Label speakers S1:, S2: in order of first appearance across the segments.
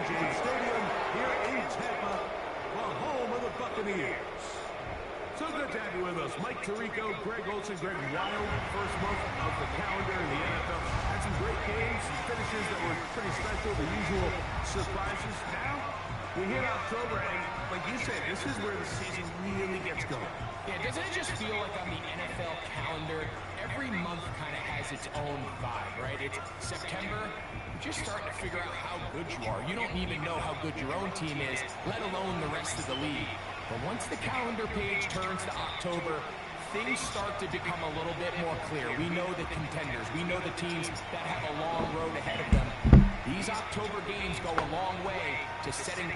S1: James Stadium here in Tampa, the home of the Buccaneers. So good to have you with us. Mike Tirico, Greg Olsen, Greg Wild. First month of the calendar in the NFL. Had some great games, some finishes that were pretty special, the usual surprises. Now, we hit October, and like you said, this is where the season really gets going.
S2: Yeah, doesn't it just feel like on the NFL calendar, every month kind of has its own vibe, right? It's September, you're just starting to figure out how good you are. You don't even know how good your own team is, let alone the rest of the league. But once the calendar page turns to October, things start to become a little bit more clear. We know the contenders. We know the teams that have a long road ahead of them. These October games go a long way to setting...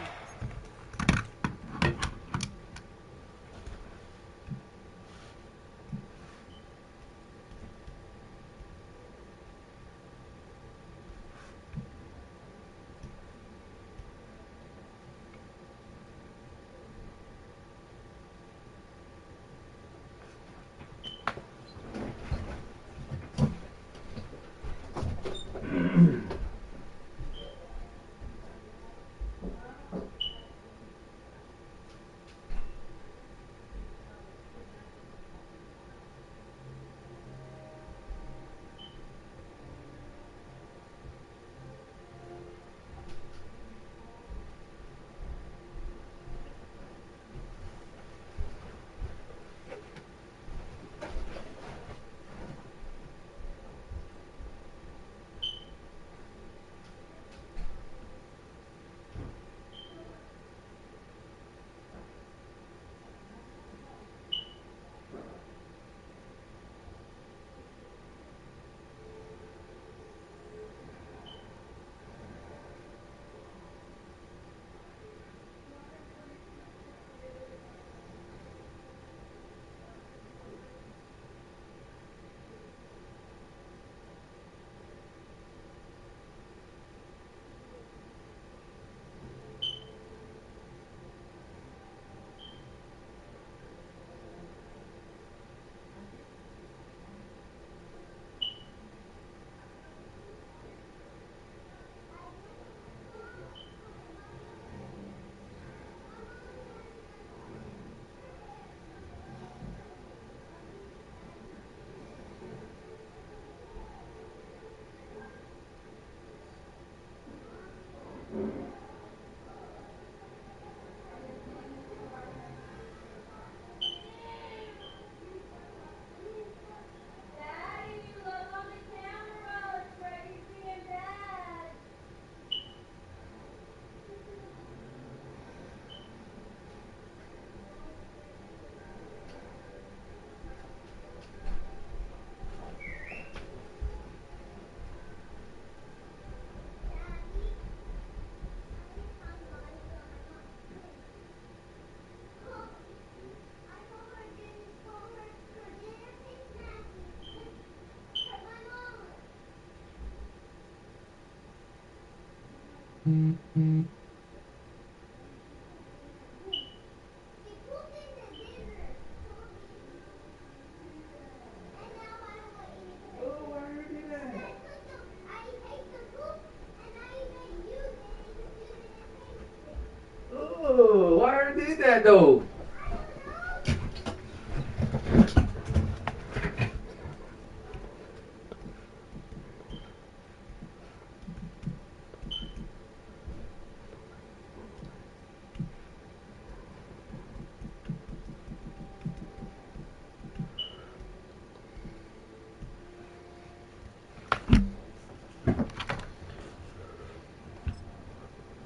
S3: Oh, why did that though?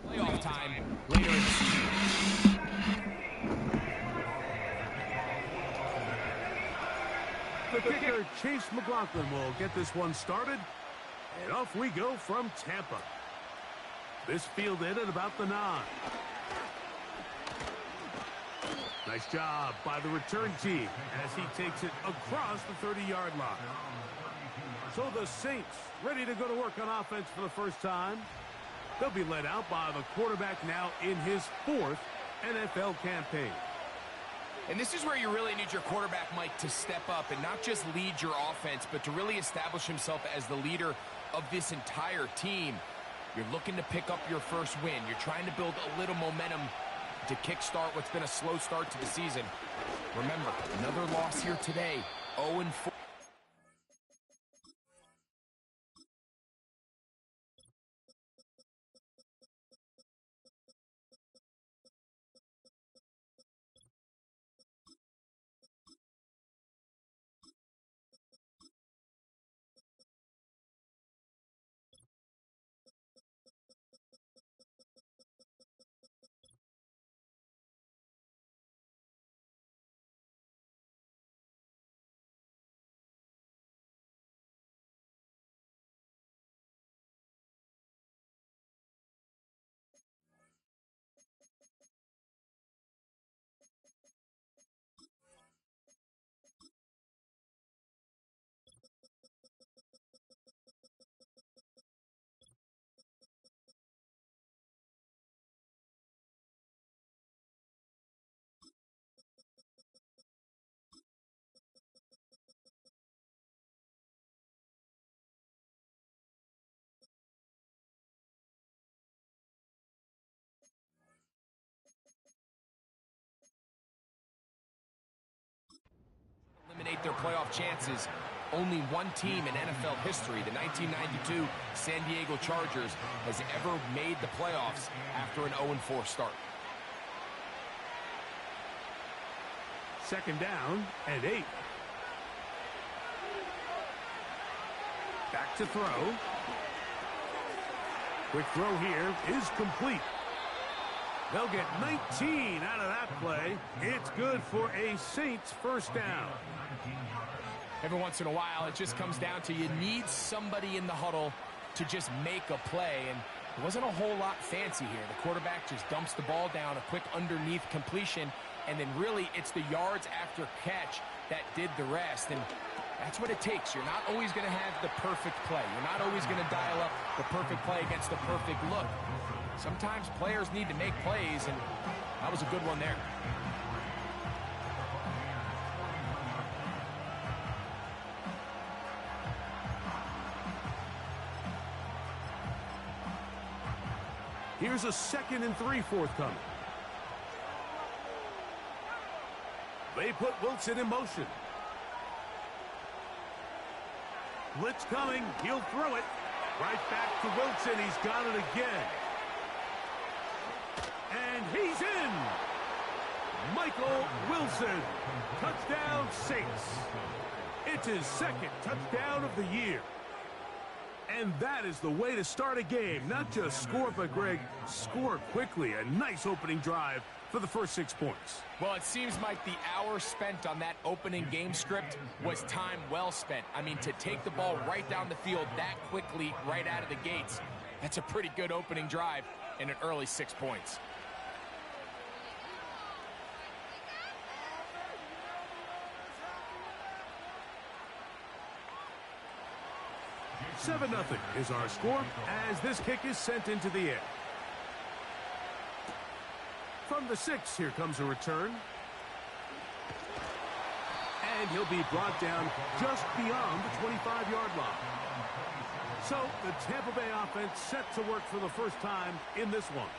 S2: Playoff time later in the season.
S1: The kicker, Chase McLaughlin, will get this one started. And off we go from Tampa. This fielded at about the 9. Nice job by the return team as he takes it across the 30-yard line. So the Saints ready to go to work on offense for the first time. They'll be led out by the quarterback now in his 4th NFL campaign.
S2: And this is where you really need your quarterback, Mike, to step up and not just lead your offense, but to really establish himself as the leader of this entire team. You're looking to pick up your first win. You're trying to build a little momentum to kickstart what's been a slow start to the season. Remember, another loss here today, 0-4. Eliminate their playoff chances. Only one team in NFL history, the 1992 San Diego Chargers, has ever made the playoffs after an 0-4 start.
S1: Second down and 8. Back to throw. Quick throw here is complete. They'll get 19 out of that play. It's good for a Saints first down.
S2: Every once in a while, it just comes down to you need somebody in the huddle to just make a play, and it wasn't a whole lot fancy here. The quarterback just dumps the ball down, a quick underneath completion, and then really it's the yards after catch that did the rest, and that's what it takes. You're not always going to have the perfect play. You're not always going to dial up the perfect play against the perfect look. Sometimes players need to make plays, and that was a good one there.
S1: Here's a 2nd and 3 forthcoming. They put Wilson in motion. Blitz coming. He'll throw it. Right back to Wilson. He's got it again. And he's in. Michael Wilson. Touchdown Saints. It's his 2nd touchdown of the year. And that is the way to start a game. Not just score, but, Greg, score quickly. A nice opening drive for the first 6 points.
S2: Well, it seems like the hour spent on that opening game script was time well spent. I mean, to take the ball right down the field that quickly right out of the gates, that's a pretty good opening drive and an early 6 points.
S1: 7-0 is our score as this kick is sent into the air. From the 6, here comes a return. And he'll be brought down just beyond the 25-yard line. So the Tampa Bay offense set to work for the first time in this one.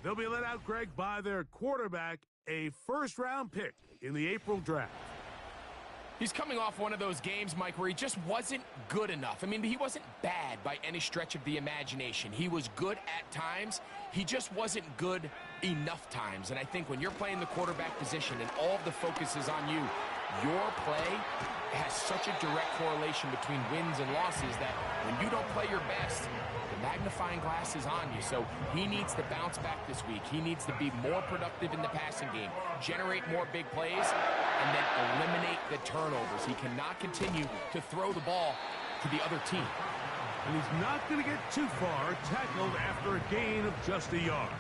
S1: They'll be let out, Greg, by their quarterback, a first-round pick in the April draft.
S2: He's coming off one of those games, Mike, where he just wasn't good enough. I mean, he wasn't bad by any stretch of the imagination. He was good at times. He just wasn't good enough times. And I think when you're playing the quarterback position and all of the focus is on you, your play has such a direct correlation between wins and losses that when you don't play your best, the magnifying glass is on you. So he needs to bounce back this week. He needs to be more productive in the passing game, generate more big plays, and then eliminate the turnovers. He cannot continue to throw the ball to the other team.
S1: And he's not going to get too far, tackled after a gain of just a yard.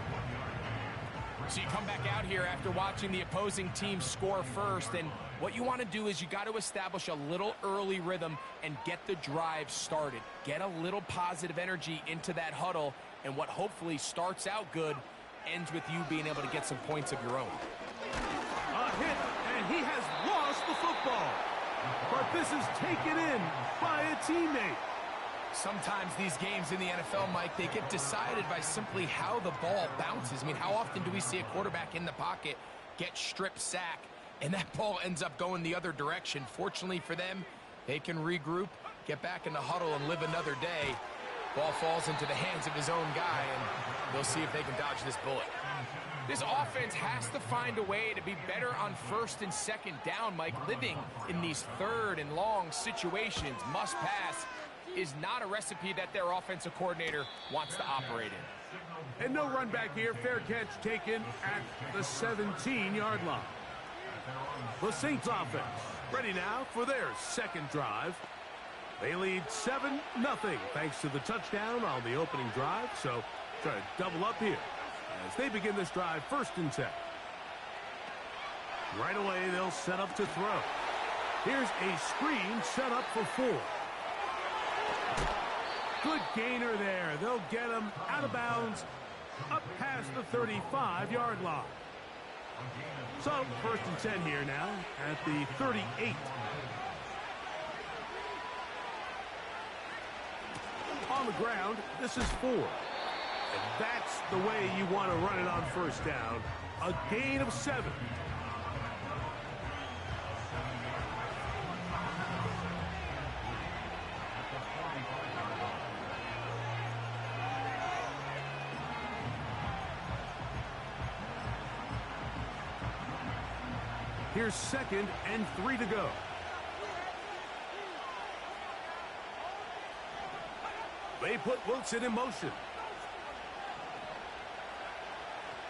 S2: So you come back out here after watching the opposing team score first, and what you want to do is you got to establish a little early rhythm and get the drive started. Get a little positive energy into that huddle, and what hopefully starts out good ends with you being able to get some points of your own.
S1: A hit, and he has lost the football. But this is taken in by a teammate.
S2: Sometimes these games in the NFL, Mike, they get decided by simply how the ball bounces. I mean, how often do we see a quarterback in the pocket get strip sack, and that ball ends up going the other direction? Fortunately for them, they can regroup, get back in the huddle, and live another day. Ball falls into the hands of his own guy, and they'll see if they can dodge this bullet. This offense has to find a way to be better on first and second down, Mike. Living in these third and long situations, must pass, is not a recipe that their offensive coordinator wants to operate in.
S1: And no run back here. Fair catch taken at the 17-yard line. The Saints offense ready now for their second drive. They lead 7-0 thanks to the touchdown on the opening drive. So try to double up here as they begin this drive, 1st and 10. Right away, they'll set up to throw. Here's a screen set up for 4. Good gainer there. They'll get him out of bounds up past the 35-yard line. So 1st and 10 here now at the 38. On the ground, this is 4. And that's the way you want to run it on 1st down. A gain of 7. Here's 2nd and 3 to go. They put Wilson in motion.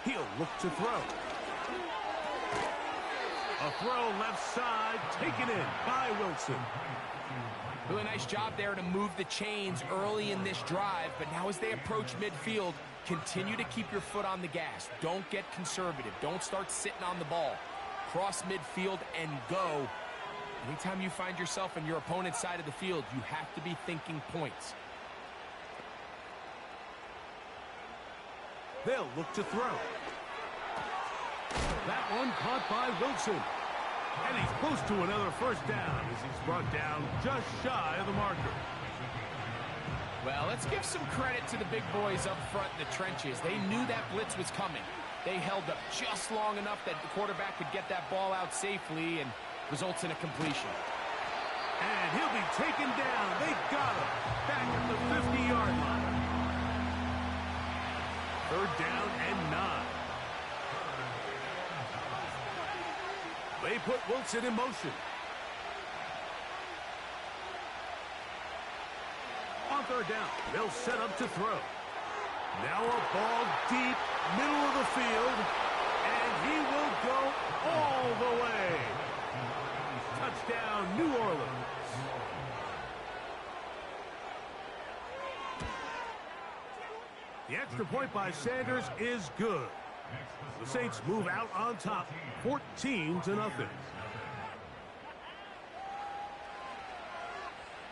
S1: He'll look to throw. A throw left side, taken in by Wilson.
S2: Really nice job there to move the chains early in this drive, but now as they approach midfield, continue to keep your foot on the gas. Don't get conservative. Don't start sitting on the ball. Cross midfield and go. Anytime you find yourself on your opponent's side of the field, you have to be thinking points.
S1: They'll look to throw. That one caught by Wilson. And he's close to another 1st down as he's brought down just shy of the marker.
S2: Well, let's give some credit to the big boys up front in the trenches. They knew that blitz was coming. They held up just long enough that the quarterback could get that ball out safely and results in a completion.
S1: And he'll be taken down. They got him back at the 50-yard line. 3rd down and 9. They put Wilson in motion. On 3rd down, they'll set up to throw. Now a ball deep, middle of the field, and he will go all the way. Touchdown, New Orleans. The extra point by Sanders is good. The Saints move out on top, 14-0.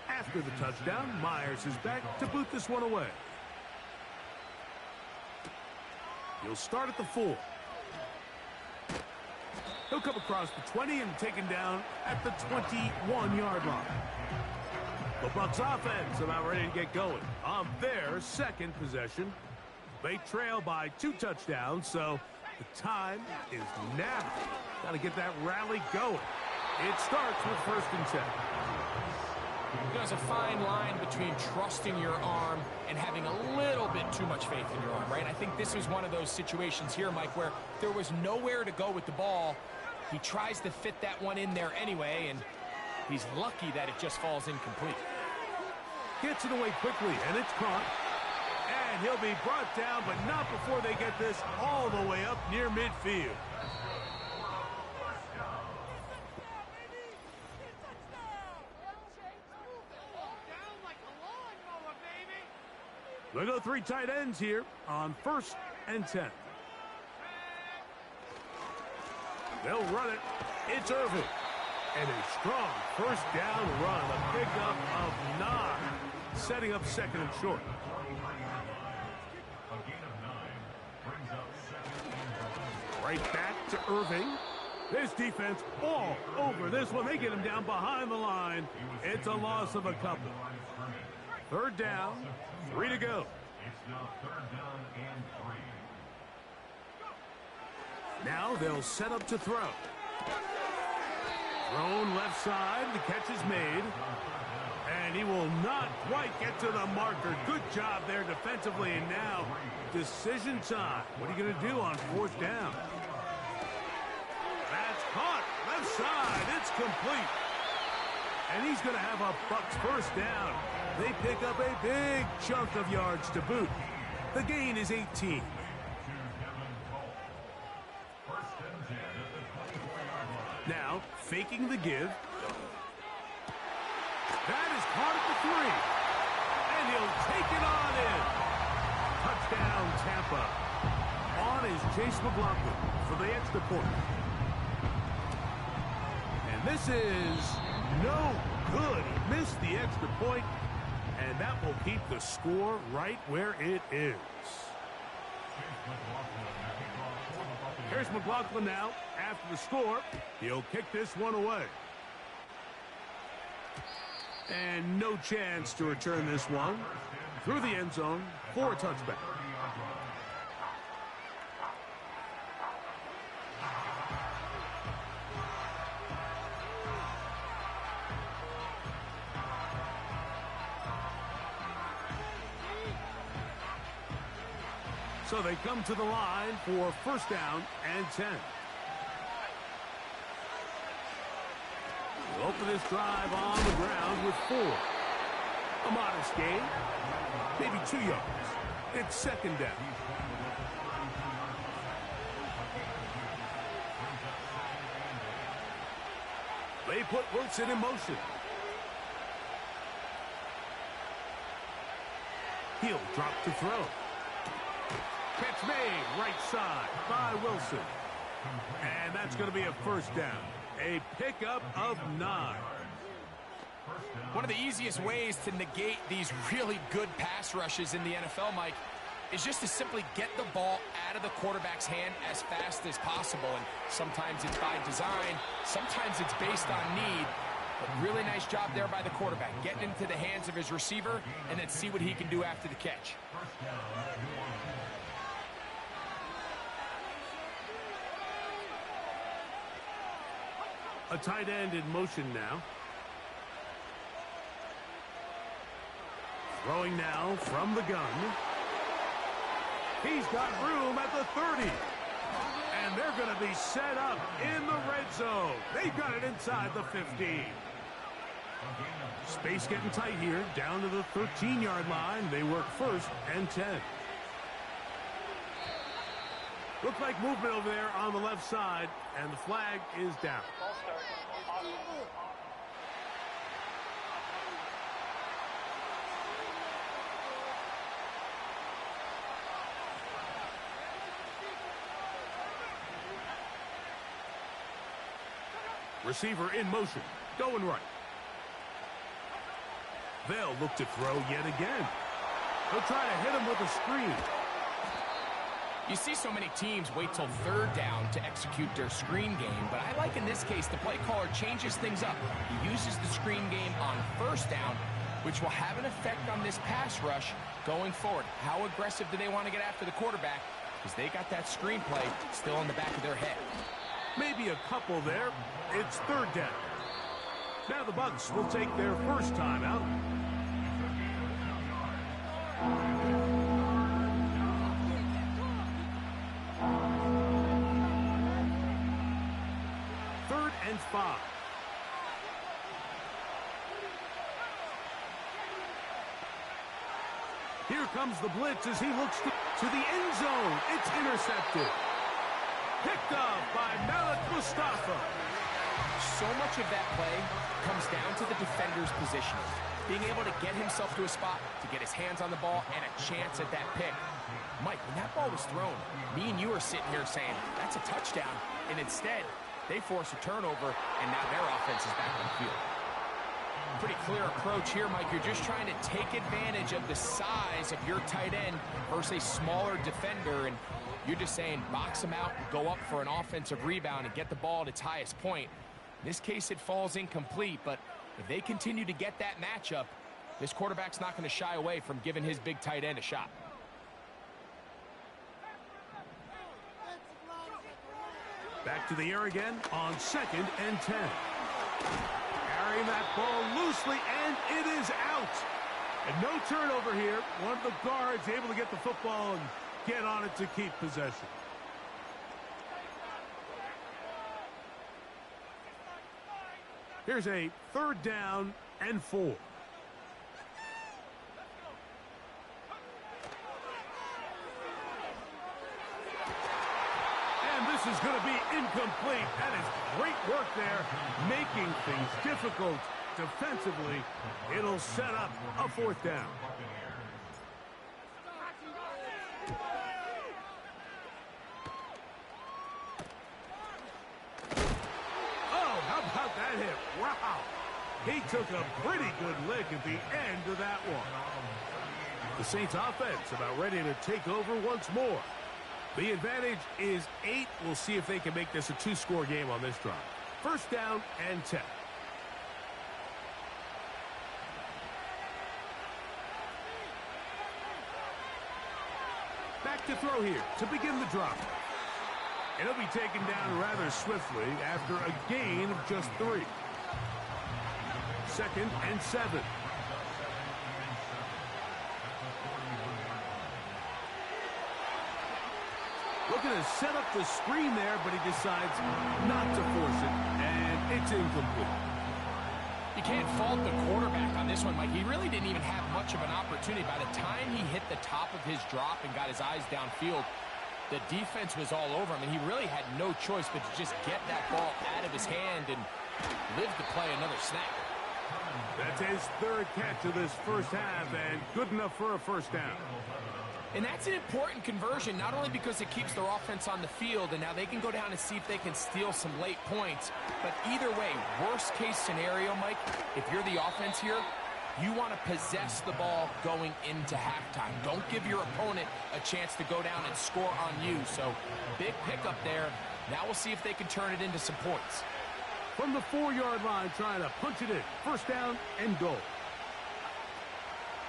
S1: After the touchdown, Myers is back to boot this one away. He'll start at the 4. He'll come across the 20 and taken down at the 21-yard line. The Bucs offense about ready to get going on their 2nd possession. They trail by 2 touchdowns, so the time is now. Got to get that rally going. It starts with 1st and 10.
S2: There's a fine line between trusting your arm and having a little bit too much faith in your arm, right? I think this was one of those situations here, Mike, where there was nowhere to go with the ball. He tries to fit that one in there anyway, and he's lucky that it just falls incomplete.
S1: Gets it away quickly, and it's caught. And he'll be brought down, but not before they get this all the way up near midfield. They'll go 3 tight ends here on 1st and 10. They'll run it. It's Irvin. And a strong 1st down run. A pickup of 9. Setting up 2nd and short. Right back to Irving. This defense all over this one. They get him down behind the line. It's a loss of a couple. Third down, 3 to go.
S4: It's now third down and 3.
S1: Now they'll set up to throw. Thrown left side, the catch is made. And he will not quite get to the marker. Good job there defensively, and now decision time. What are you going to do on fourth down? That's caught. Left side. It's complete. And he's going to have a Bucs first down. They pick up a big chunk of yards to boot. The gain is 18. Now, faking the give. That is caught at the 3. And he'll take it on in. Touchdown, Tampa. On is Chase McLaughlin for the extra point. And this is no good. He missed the extra point, and that will keep the score right where it is. Here's McLaughlin now after the score. He'll kick this one away. And no chance to return this one through the end zone for a touchback. So they come to the line for first down and 10. We'll open this drive on the ground with 4. A modest gain, maybe 2 yards. It's second down. They put Wilson in motion. He'll drop to throw. Catch made, right side by Wilson. And that's going to be a first down. A pickup of 9.
S2: One of the easiest ways to negate these really good pass rushes in the NFL, Mike, is just to simply get the ball out of the quarterback's hand as fast as possible. And sometimes it's by design, sometimes it's based on need. But really nice job there by the quarterback, getting into the hands of his receiver and then see what he can do after the catch.
S1: A tight end in motion now. Throwing now from the gun. He's got room at the 30. And they're going to be set up in the red zone. They've got it inside the 15. Space getting tight here. Down to the 13-yard line. They work first and 10. Looks like movement over there on the left side, and the flag is down. Receiver in motion, going right. They'll look to throw yet again. They'll try to hit him with a screen.
S2: You see so many teams wait till third down to execute their screen game, but I like in this case the play caller changes things up. He uses the screen game on first down, which will have an effect on this pass rush going forward. How aggressive do they want to get after the quarterback? Because they got that screen play still in the back of their head.
S1: Maybe a couple there. It's third down. Now the Bucs will take their first time out. Third and 5. Here comes the blitz as he looks to the end zone. It's intercepted. Picked up by Malik Mustafa.
S2: So much of that play comes down to the defender's positioning. Being able to get himself to a spot, to get his hands on the ball, and a chance at that pick. Mike, when that ball was thrown, me and you are sitting here saying, that's a touchdown. And instead, they force a turnover, and now their offense is back on the field. Pretty clear approach here, Mike. You're just trying to take advantage of the size of your tight end versus a smaller defender, and you're just saying box him out, go up for an offensive rebound, and get the ball at its highest point. In this case, it falls incomplete, but if they continue to get that matchup, This quarterback's not going to shy away from giving his big tight end a shot.
S1: Back to the air again on 2nd and 10. Carrying that ball loosely, and it is out. And no turnover here. One of the guards able to get the football and get on it to keep possession. Here's a 3rd down and 4. This is going to be incomplete. That is great work there, making things difficult defensively. It'll set up a 4th down. Oh, how about that hit? Wow. He took a pretty good lick at the end of that one. The Saints offense about ready to take over once more. The advantage is 8. We'll see if they can make this a 2-score game on this drive. 1st down and 10. Back to throw here to begin the drive. It'll be taken down rather swiftly after a gain of just 3. 2nd and 7. Looking to set up the screen there, but he decides not to force it, and it's incomplete.
S2: You can't fault the quarterback on this one, Mike. He really didn't even have much of an opportunity. By the time he hit the top of his drop and got his eyes downfield, the defense was all over him, and he really had no choice but to just get that ball out of his hand and live to play another snap.
S1: That's his 3rd catch of this first half, and good enough for a 1st down.
S2: And that's an important conversion, not only because it keeps their offense on the field, and now they can go down and see if they can steal some late points. But either way, worst case scenario, Mike, if you're the offense here, you want to possess the ball going into halftime. Don't give your opponent a chance to go down and score on you. So big pickup there. Now we'll see if they can turn it into some points.
S1: From the 4-yard line, trying to punch it in. 1st down and goal.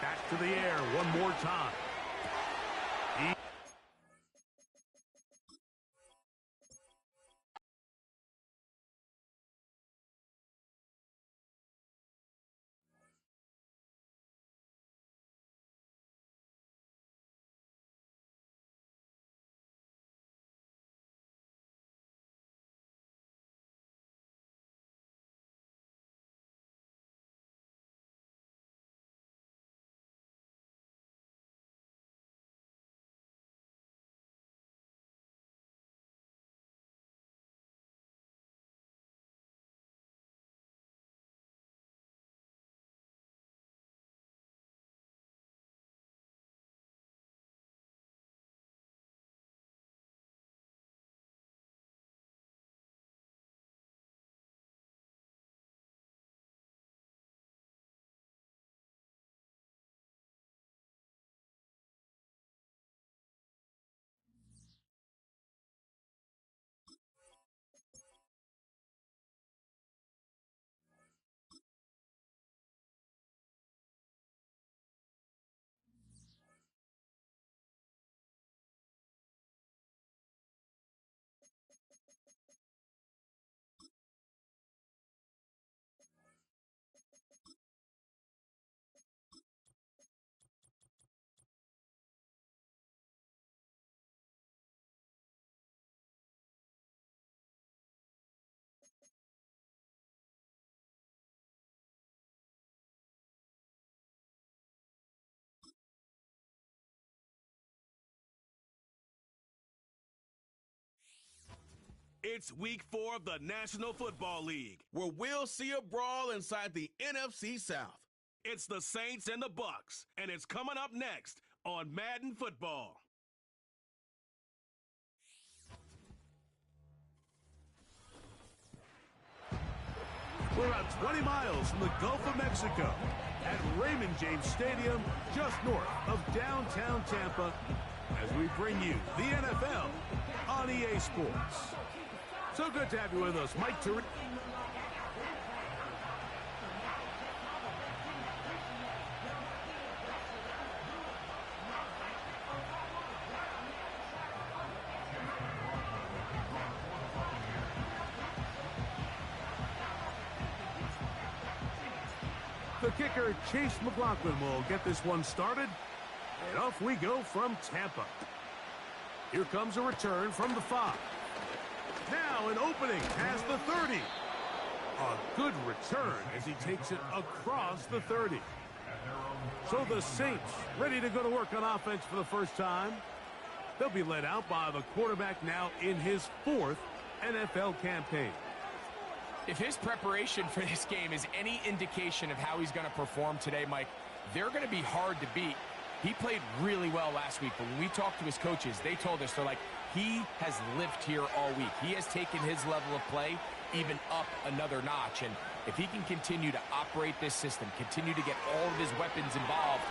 S1: Back to the air one more time.
S5: It's week 4 of the National Football League, where we'll see a brawl inside the NFC South. It's the Saints and the Bucs, and it's coming up next on Madden Football.
S1: We're about 20 miles from the Gulf of Mexico at Raymond James Stadium, just north of downtown Tampa, as we bring you the NFL on EA Sports. So good to have you with us, Mike Tirico. The kicker, Chase McLaughlin, will get this one started. And off we go from Tampa. Here comes a return from the 5. Now an opening past the 30. A good return as he takes it across the 30. So the Saints ready to go to work on offense for the first time. They'll be led out by the quarterback now in his 4th NFL campaign.
S2: If his preparation for this game is any indication of how he's going to perform today, Mike, they're going to be hard to beat. He played really well last week, but when we talked to his coaches, they told us, they're like, he has lived here all week. He has taken his level of play even up another notch. And if he can continue to operate this system, continue to get all of his weapons involved,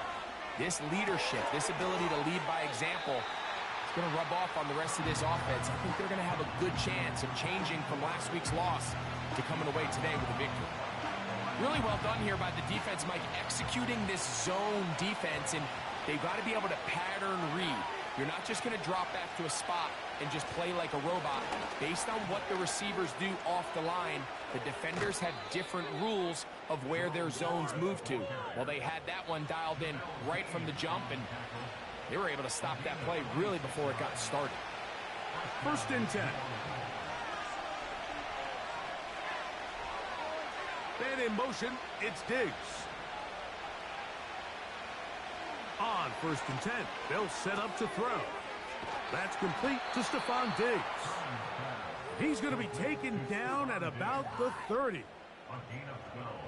S2: this leadership, this ability to lead by example, is going to rub off on the rest of this offense. I think they're going to have a good chance of changing from last week's loss to coming away today with a victory. Really well done here by the defense, Mike, executing this zone defense, and they've got to be able to pattern read. You're not just going to drop back to a spot and just play like a robot. Based on what the receivers do off the line, the defenders have different rules of where their zones move to. Well, they had that one dialed in right from the jump, and they were able to stop that play really before it got started.
S1: 1st and 10. And in motion, it's Diggs. On 1st and 10, they'll set up to throw. That's complete to Stephon Diggs. He's going to be taken down at about the 30.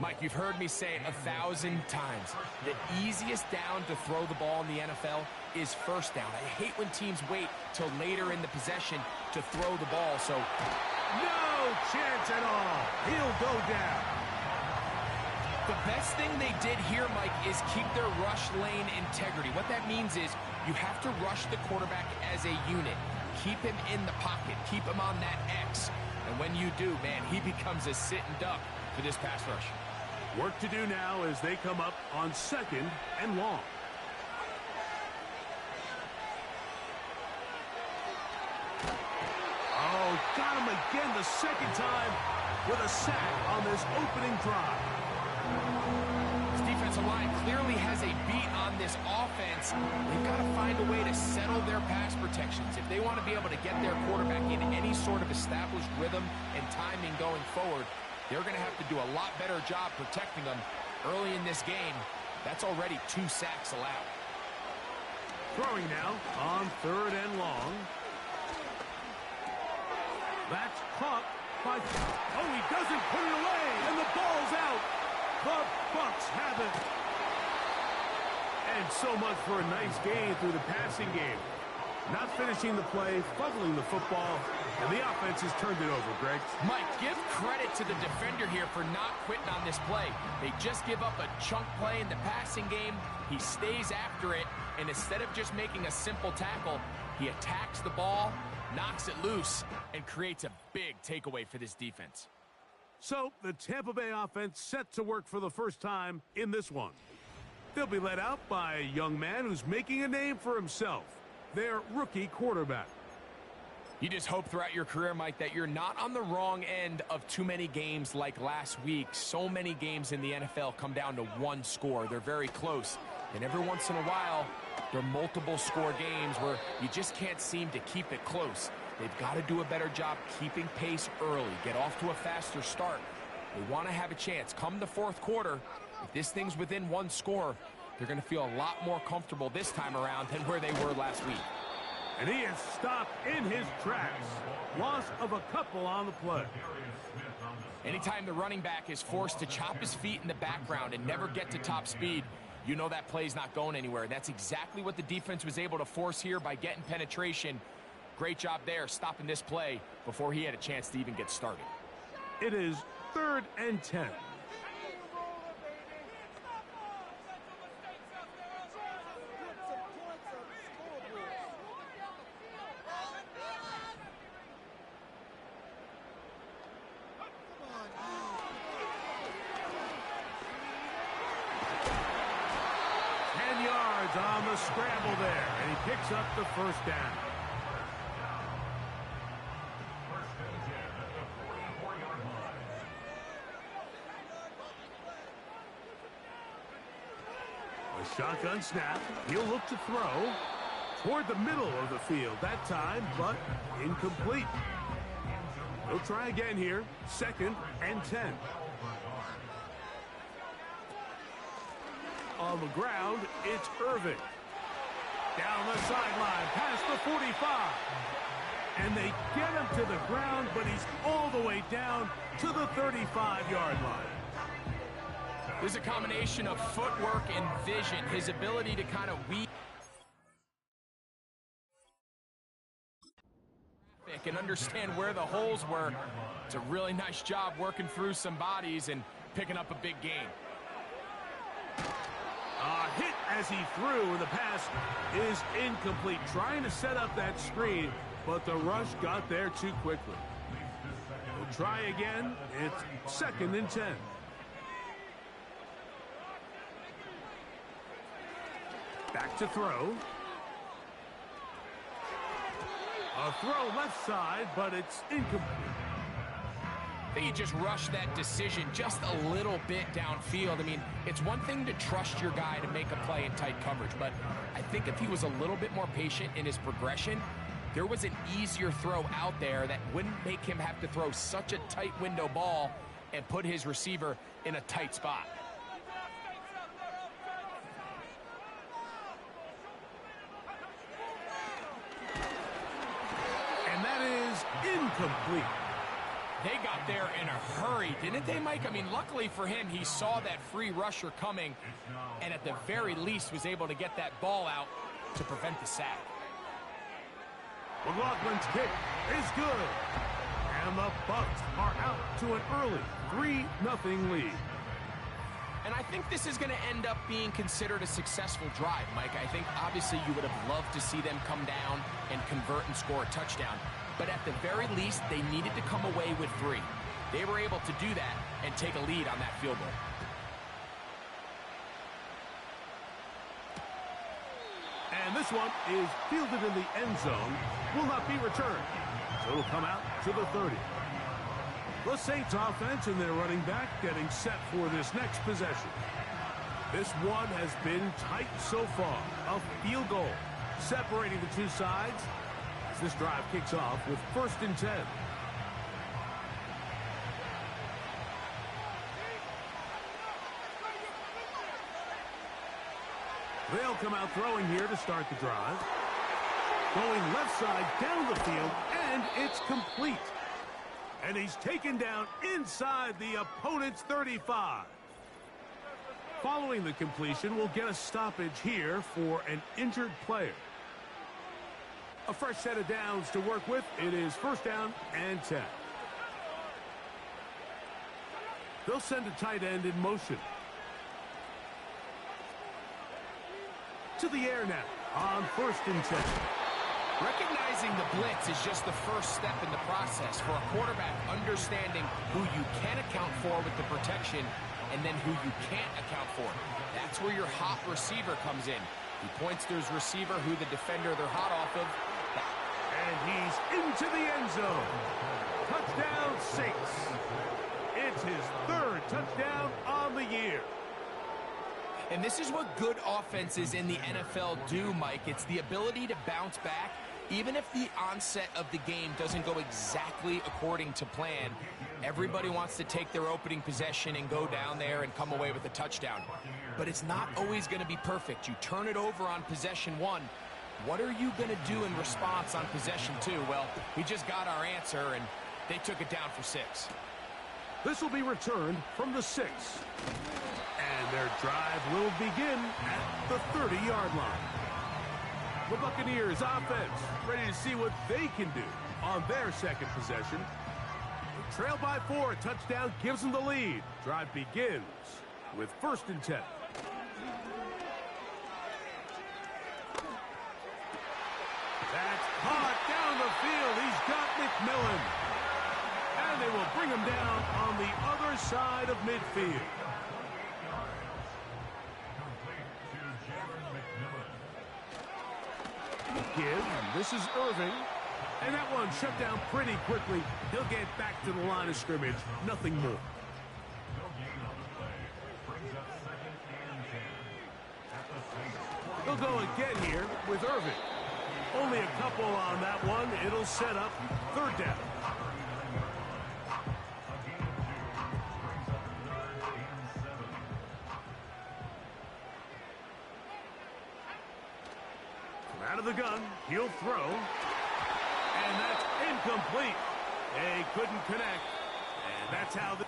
S2: Mike, you've heard me say it 1,000 times. The easiest down to throw the ball in the NFL is 1st down. I hate when teams wait till later in the possession to throw the ball, so...
S1: No chance at all. He'll go down.
S2: The best thing they did here, Mike, is keep their rush lane integrity. What that means is you have to rush the quarterback as a unit. Keep him in the pocket. Keep him on that X. And when you do, man, he becomes a sitting duck for this pass rush.
S1: Work to do now as they come up on 2nd and long. Oh, got him again the 2nd time with a sack on this opening drive.
S2: This defensive line clearly has a beat on this offense. They've got to find a way to settle their pass protections. If they want to be able to get their quarterback in any sort of established rhythm and timing going forward, they're going to have to do a lot better job protecting them early in this game. That's already 2 sacks allowed.
S1: Throwing now on 3rd and long. That's caught by... Oh, he doesn't put it away, and the ball's out. The Bucs have it. And so much for a nice gain through the passing game. Not finishing the play, fumbling the football, and the offense has turned it over, Greg.
S2: Mike, give credit to the defender here for not quitting on this play. They just give up a chunk play in the passing game. He stays after it, and instead of just making a simple tackle, he attacks the ball, knocks it loose, and creates a big takeaway for this defense.
S1: So the Tampa Bay offense set to work for the first time in this one. They'll be led out by a young man who's making a name for himself, their rookie quarterback.
S2: You just hope throughout your career, Mike, that you're not on the wrong end of too many games like last week. So many games in the NFL come down to 1 score. They're very close. And every once in a while, there are multiple score games where you just can't seem to keep it close. They've got to do a better job keeping pace early, get off to a faster start. They want to have a chance. Come the 4th quarter, if this thing's within 1 score, they're going to feel a lot more comfortable this time around than where they were last week.
S1: And he is stopped in his tracks. Loss of a couple on the play.
S2: Anytime the running back is forced to chop his feet in the background and never get to top speed, you know that play's not going anywhere. That's exactly what the defense was able to force here by getting penetration. Great job there, stopping this play before he had a chance to even get started.
S1: It is 3rd and 10. On the scramble there, and he picks up the 1st down. Shotgun snap. He'll look to throw toward the middle of the field that time, but incomplete. He'll try again here. 2nd and 10. On the ground, it's Irving. Down the sideline, past the 45. And they get him to the ground, but he's all the way down to the 35-yard line.
S2: There's a combination of footwork and vision, his ability to kind of weave and understand where the holes were. It's a really nice job working through some bodies and picking up a big gain.
S1: Hit as he threw, and the pass is incomplete. Trying to set up that screen, but the rush got there too quickly. We'll try again. It's 2nd and 10. Back to throw. A throw left side, but it's incomplete.
S2: I think he just rushed that decision just a little bit downfield. I mean, it's one thing to trust your guy to make a play in tight coverage, but I think if he was a little bit more patient in his progression, there was an easier throw out there that wouldn't make him have to throw such a tight window ball and put his receiver in a tight spot.
S1: And that is incomplete.
S2: They got there in a hurry, didn't they, Mike? I mean, luckily for him, he saw that free rusher coming and at the very least was able to get that ball out to prevent the sack.
S1: McLaughlin's kick is good. And the Bucs are out to an early 3-0 lead.
S2: And I think this is going to end up being considered a successful drive, Mike. I think obviously you would have loved to see them come down and convert and score a touchdown. But at the very least, they needed to come away with 3. They were able to do that and take a lead on that field goal.
S1: And this one is fielded in the end zone. Will not be returned. So it'll come out to the 30. The Saints offense and their running back getting set for this next possession. This one has been tight so far. A field goal separating the two sides as this drive kicks off with 1st and 10. They'll come out throwing here to start the drive. Going left side down the field, and it's complete. And he's taken down inside the opponent's 35. Following the completion, we'll get a stoppage here for an injured player. A fresh set of downs to work with. It is 1st down and 10. They'll send a tight end in motion. To the air now on 1st and 10.
S2: Recognizing the blitz is just the first step in the process for a quarterback understanding who you can account for with the protection and then who you can't account for. That's where your hot receiver comes in. He points to his receiver who the defender they're hot off of.
S1: And he's into the end zone. Touchdown, Saints. It's his 3rd touchdown on the year.
S2: And this is what good offenses in the NFL do, Mike. It's the ability to bounce back. Even if the onset of the game doesn't go exactly according to plan, everybody wants to take their opening possession and go down there and come away with a touchdown. But it's not always going to be perfect. You turn it over on possession 1. What are you going to do in response on possession 2? Well, we just got our answer, and they took it down for 6.
S1: This will be returned from the 6. And their drive will begin at the 30-yard line. The Buccaneers offense ready to see what they can do on their 2nd possession. They trail by 4. A touchdown gives them the lead. Drive begins with 1st and 10. That's caught down the field. He's got McMillan. And they will bring him down on the other side of midfield. Give. This is Irving. And that one shut down pretty quickly. He'll get back to the line of scrimmage. Nothing more. He'll go again here with Irving. Only a couple on that one. It'll set up third down. From out of the gun, he'll throw. And that's incomplete. They couldn't connect. And that's how the...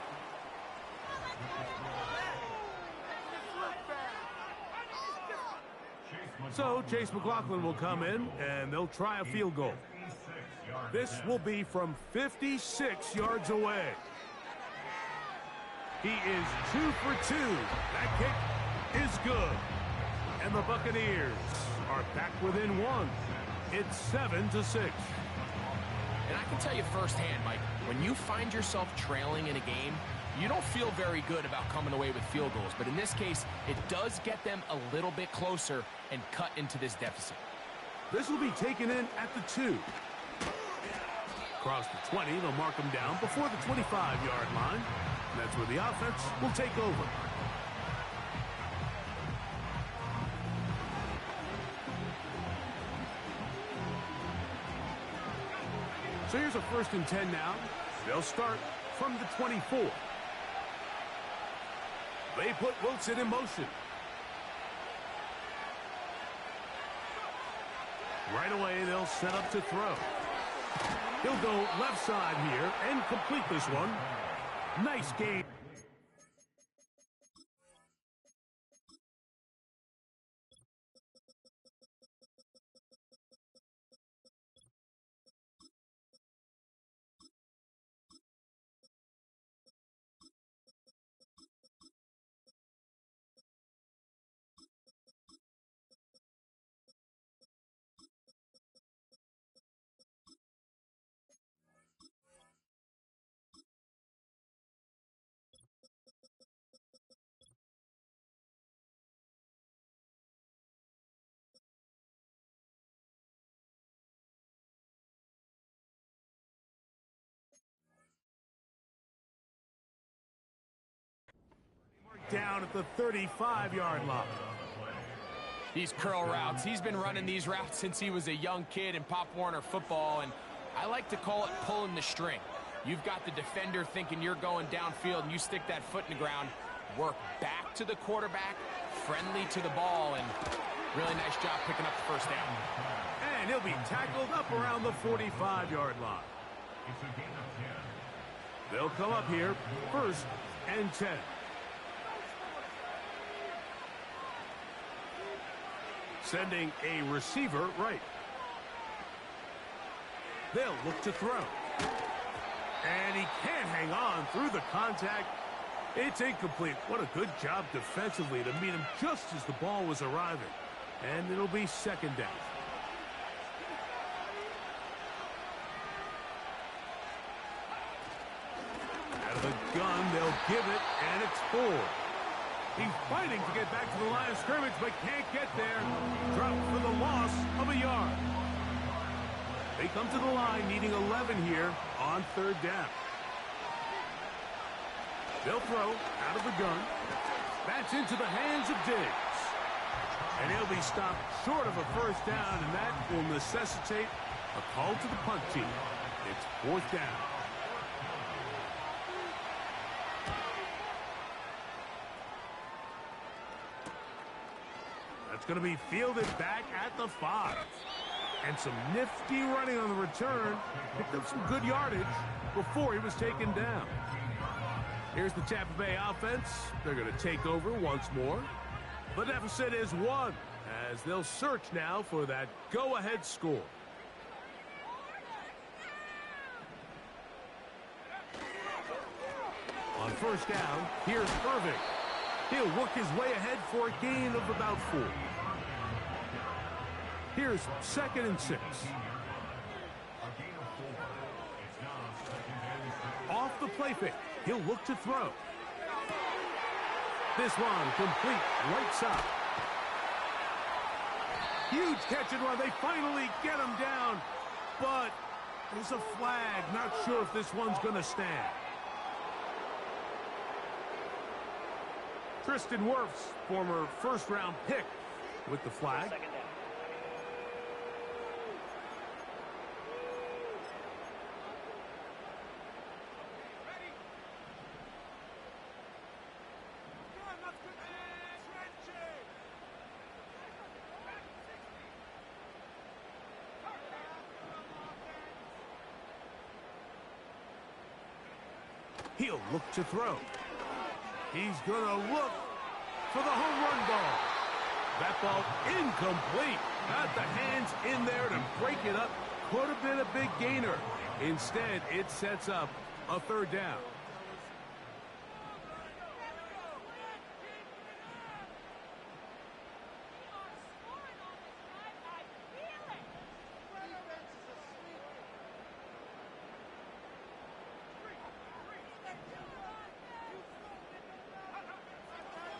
S1: So Chase McLaughlin will come in, and they'll try a field goal. This will be from 56 yards away. He is 2 for 2. That kick is good. And the Buccaneers are back within one. It's 7-6.
S2: And I can tell you firsthand, Mike, when you find yourself trailing in a game, you don't feel very good about coming away with field goals. But in this case, it does get them a little bit closer and cut into this deficit.
S1: This will be taken in at the 2. Across the 20, they'll mark him down before the 25-yard line. And that's where the offense will take over. So here's a 1st and 10 now. They'll start from the 24. They put Wilson in motion. Right away, they'll set up to throw. He'll go left side here and complete this one. Nice game. Down at the 35-yard line.
S2: These curl routes, he's been running these routes since he was a young kid in Pop Warner football, and I like to call it pulling the string. You've got the defender thinking you're going downfield, and you stick that foot in the ground, work back to the quarterback, friendly to the ball, and really nice job picking up the first down.
S1: And he'll be tackled up around the 45-yard line. They'll come up here, 1st and 10. Sending a receiver right. They'll look to throw. And he can't hang on through the contact. It's incomplete. What a good job defensively to meet him just as the ball was arriving. And it'll be 2nd down. Out of the gun, they'll give it, and it's 4. He's fighting to get back to the line of scrimmage, but can't get there. Dropped for the loss of a yard. They come to the line needing 11 here on 3rd down. They'll throw out of the gun. That's into the hands of Diggs. And he'll be stopped short of a 1st down, and that will necessitate a call to the punt team. It's 4th down. It's going to be fielded back at the 5. And some nifty running on the return. Picked up some good yardage before he was taken down. Here's the Tampa Bay offense. They're going to take over once more. The deficit is 1 as they'll search now for that go-ahead score. On 1st down, here's Irving. He'll work his way ahead for a gain of about 4. Here's 2nd and 6. Off the play fake, he'll look to throw. This one complete right side. Huge catch and run. They finally get him down, but there's a flag. Not sure if this one's going to stand. Tristan Wirfs, former 1st-round pick, with the flag. He'll look to throw. He's going to look for the home run ball. That ball incomplete. Got the hands in there to break it up. Could have been a big gainer. Instead, it sets up a third down.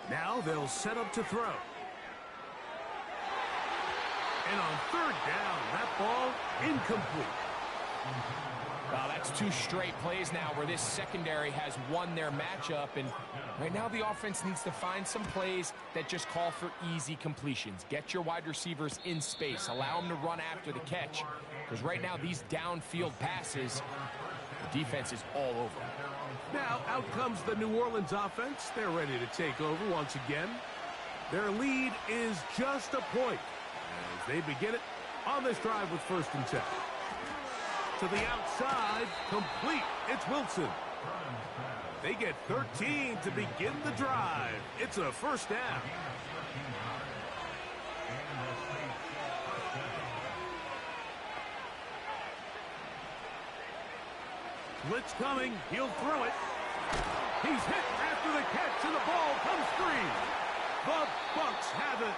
S1: Now they'll set up to throw. And on third down, that ball incomplete.
S2: Well, that's 2 straight plays now where this secondary has won their matchup. And right now the offense needs to find some plays that just call for easy completions. Get your wide receivers in space. Allow them to run after the catch. Because right now these downfield passes, the defense is all over them.
S1: Now out comes the New Orleans offense. They're ready to take over once again. Their lead is just a point as they begin it on this drive with 1st and 10. To the outside, complete. It's Wilson. They get 13 to begin the drive. It's a first down. Blitz coming. He'll throw it. He's hit after the catch, and the ball comes free. The Bucs have it.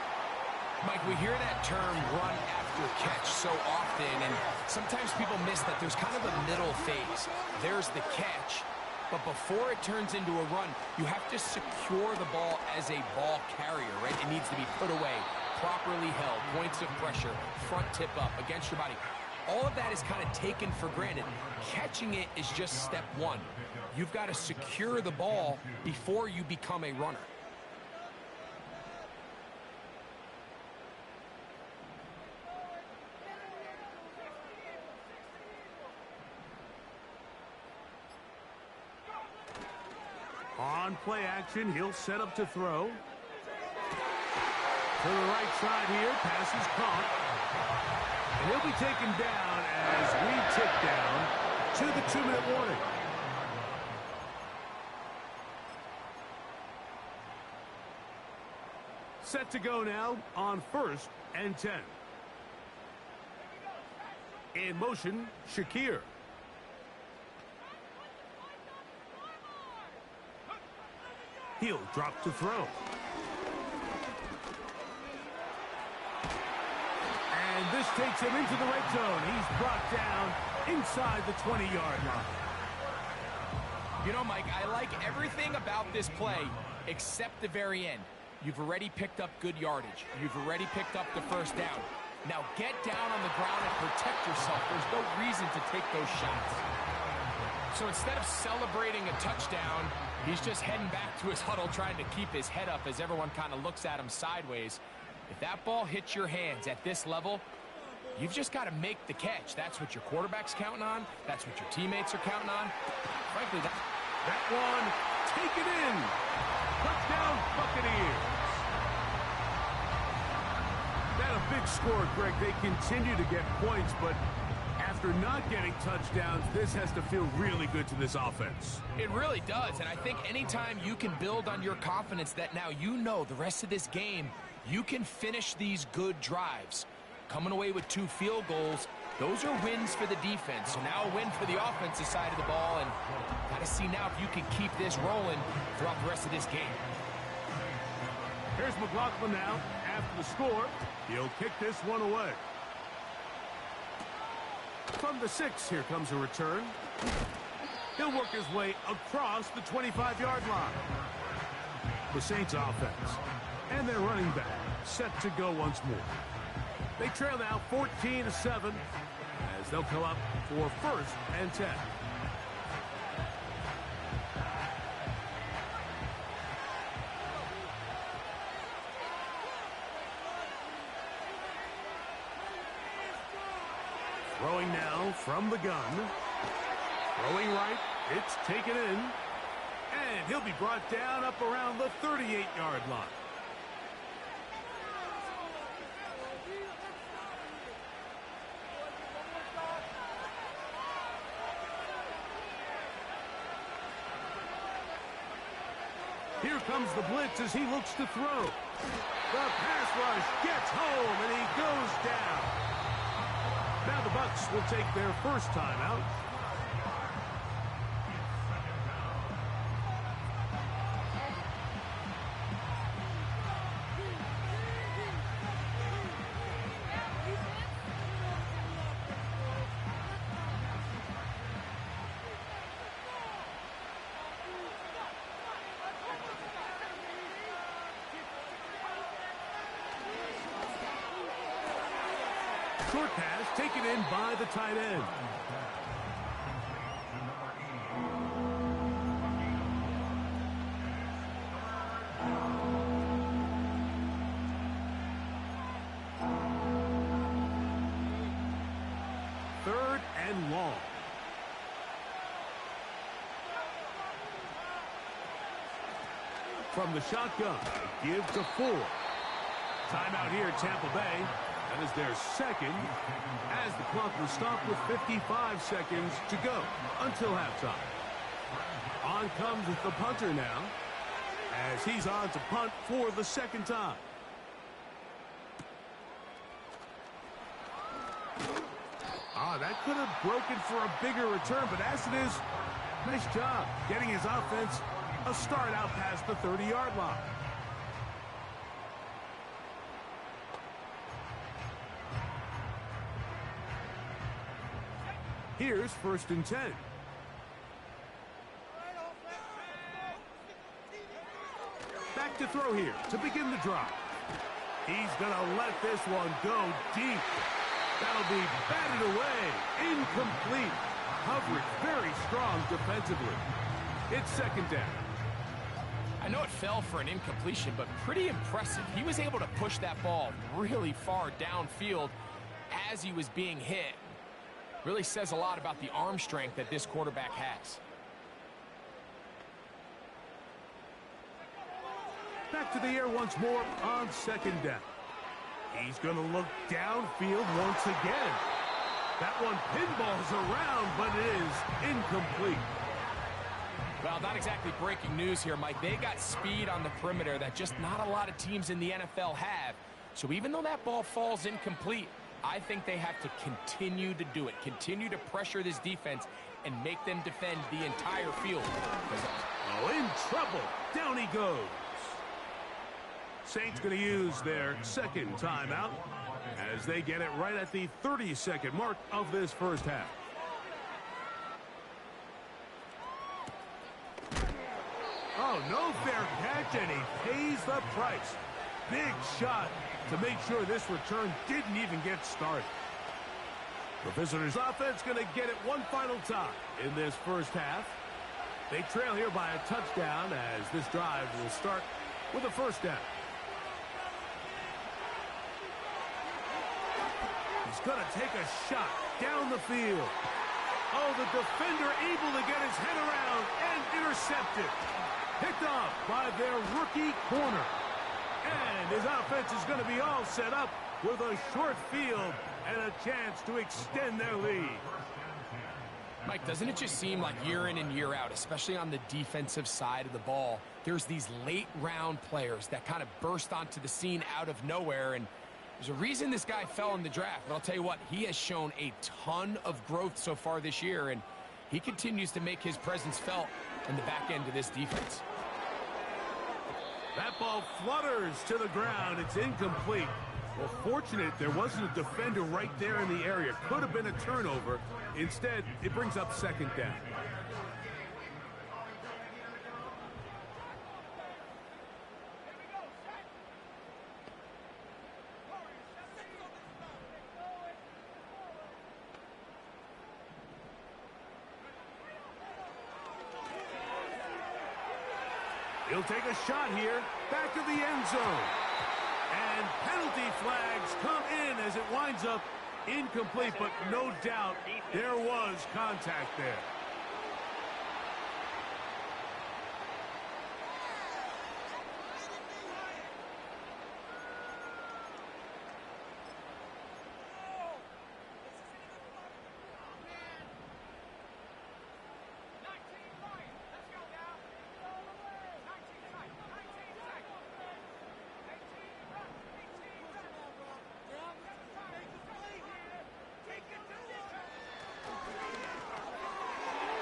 S2: Mike, we hear that term run after catch so often, and sometimes people miss that there's kind of a middle phase. There's the catch, but before it turns into a run, you have to secure the ball as a ball carrier, right? It needs to be put away, properly held, points of pressure, front tip up against your body. All of that is kind of taken for granted. Catching it is just step one. You've got to secure the ball before you become a runner.
S1: On play action, he'll set up to throw. To the right side here, pass is caught. And he'll be taken down as we tick down to the 2-minute warning. Set to go now on 1st and 10. In motion, Shakir. He'll drop to throw. And this takes him into the red zone. He's brought down inside the 20-yard line.
S2: You know, Mike, I like everything about this play except the very end. You've already picked up good yardage. You've already picked up the first down. Now get down on the ground and protect yourself. There's no reason to take those shots. So instead of celebrating a touchdown, he's just heading back to his huddle trying to keep his head up as everyone kind of looks at him sideways. If that ball hits your hands at this level, you've just got to make the catch. That's what your quarterback's counting on. That's what your teammates are counting on. Frankly,
S1: that one, take it in. Touchdown, Buccaneers. That a big score, Greg. They continue to get points, but after not getting touchdowns, this has to feel really good to this offense.
S2: It really does, and I think anytime you can build on your confidence that now you know the rest of this game, you can finish these good drives. Coming away with 2 field goals, those are wins for the defense. So now a win for the offensive side of the ball, and got to see now if you can keep this rolling throughout the rest of this game.
S1: Here's McLaughlin now. After the score, he'll kick this one away. From the 6, here comes a return. He'll work his way across the 25-yard line. The Saints offense and their running back set to go once more. They trail now 14-7 as they'll come up for 1st and 10. Throwing now from the gun. Throwing right. It's taken in. And he'll be brought down up around the 38-yard line. Here comes the blitz as he looks to throw. The pass rush gets home, and he goes down. Now the Bucs will take their first timeout. Short pass taken in by the tight end. Third and long. From the shotgun, give to 4. Timeout here, Tampa Bay. That is their second, as the clock will stop with 55 seconds to go until halftime. On comes the punter now, as he's on to punt for the second time. That could have broken for a bigger return, but as it is, nice job getting his offense a start out past the 30-yard line. Here's 1st and 10. Back to throw here to begin the drive. He's going to let this one go deep. That'll be batted away. Incomplete. Coverage very strong defensively. It's 2nd down.
S2: I know it fell for an incompletion, but pretty impressive. He was able to push that ball really far downfield as he was being hit. Really says a lot about the arm strength that this quarterback has.
S1: Back to the air once more on 2nd down. He's going to look downfield once again. That one pinballs around, but it is incomplete.
S2: Well, not exactly breaking news here, Mike. They got speed on the perimeter that just not a lot of teams in the NFL have. So even though that ball falls incomplete, I think they have to continue to do it. Continue to pressure this defense and make them defend the entire field.
S1: Oh, in trouble. Down he goes. Saints going to use their second timeout as they get it right at the 30-second mark of this first half. Oh, no fair catch, and he pays the price. Big shot to make sure this return didn't even get started. The visitors' offense going to get it one final time in this first half. They trail here by a touchdown as this drive will start with a 1st down. He's going to take a shot down the field. Oh, the defender able to get his head around and intercepted. Picked off by their rookie corner. And his offense is going to be all set up with a short field and a chance to extend their lead.
S2: Mike, doesn't it just seem like year in and year out, especially on the defensive side of the ball, there's these late-round players that kind of burst onto the scene out of nowhere, and there's a reason this guy fell in the draft. But I'll tell you what, he has shown a ton of growth so far this year, and he continues to make his presence felt in the back end of this defense.
S1: That ball flutters to the ground. It's incomplete. Well, fortunate there wasn't a defender right there in the area. Could have been a turnover. Instead, it brings up 2nd down. He'll take a shot here, back of the end zone. And penalty flags come in as it winds up Incomplete, but no doubt there was contact there.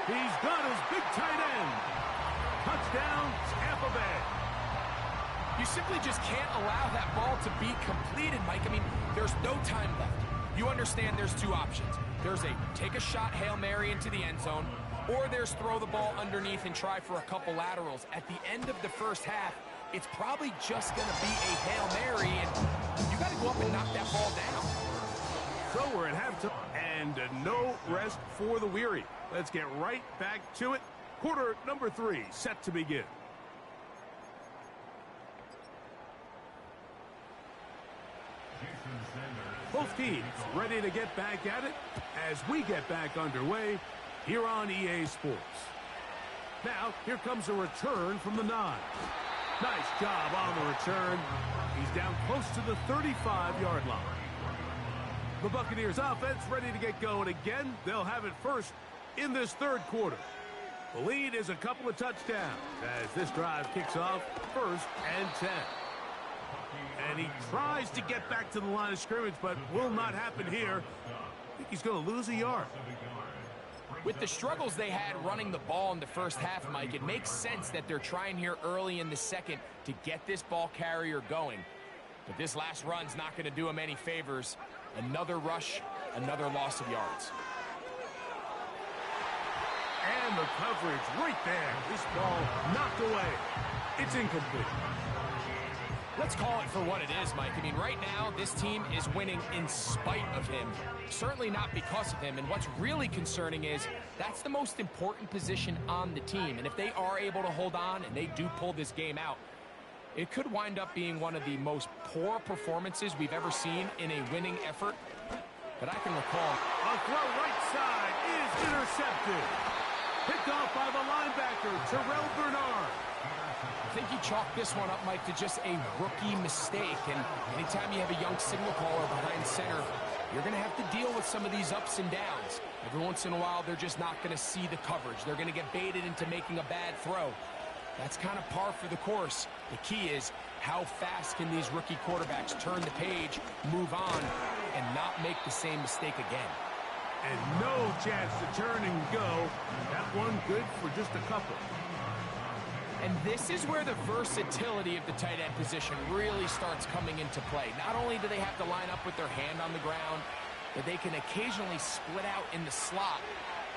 S1: He's got his big tight end. Touchdown, Tampa Bay.
S2: You simply just can't allow that ball to be completed, Mike. I mean, there's no time left. You understand there's two options. There's a take a shot Hail Mary into the end zone, or there's throw the ball underneath and try for a couple laterals. At the end of the first half, it's probably just going to be a Hail Mary, and you got to go up and knock that ball down.
S1: So we're at halftime, and no rest for the weary. Let's get right back to it. Quarter number 3 set to begin. Both teams ready to get back at it as we get back underway here on EA Sports. Now, here comes a return from the 9. Nice job on the return. He's down close to the 35-yard line. The Buccaneers offense ready to get going again. They'll have it first in this third quarter. The lead is a couple of touchdowns as this drive kicks off 1st and 10. And he tries to get back to the line of scrimmage, but will not happen here. I think he's going to lose a yard.
S2: With the struggles they had running the ball in the first half, Mike, it makes sense that they're trying here early in the second to get this ball carrier going. But this last run's not going to do him any favors. Another rush, another loss of yards.
S1: And the coverage right there. This ball knocked away. It's incomplete.
S2: Let's call it for what it is, Mike. I mean, right now, this team is winning in spite of him. Certainly not because of him. And what's really concerning is that's the most important position on the team. And if they are able to hold on and they do pull this game out, it could wind up being one of the most poor performances we've ever seen in a winning effort that I can recall.
S1: A throw right side is intercepted. Picked off by the linebacker, Terrell Bernard.
S2: I think you chalk this one up, Mike, to just a rookie mistake. And anytime you have a young signal caller behind center, you're going to have to deal with some of these ups and downs. Every once in a while, they're just not going to see the coverage. They're going to get baited into making a bad throw. That's kind of par for the course. The key is how fast can these rookie quarterbacks turn the page, move on, and not make the same mistake again.
S1: And no chance to turn and go. That one good for just a couple.
S2: And this is where the versatility of the tight end position really starts coming into play. Not only do they have to line up with their hand on the ground, but they can occasionally split out in the slot.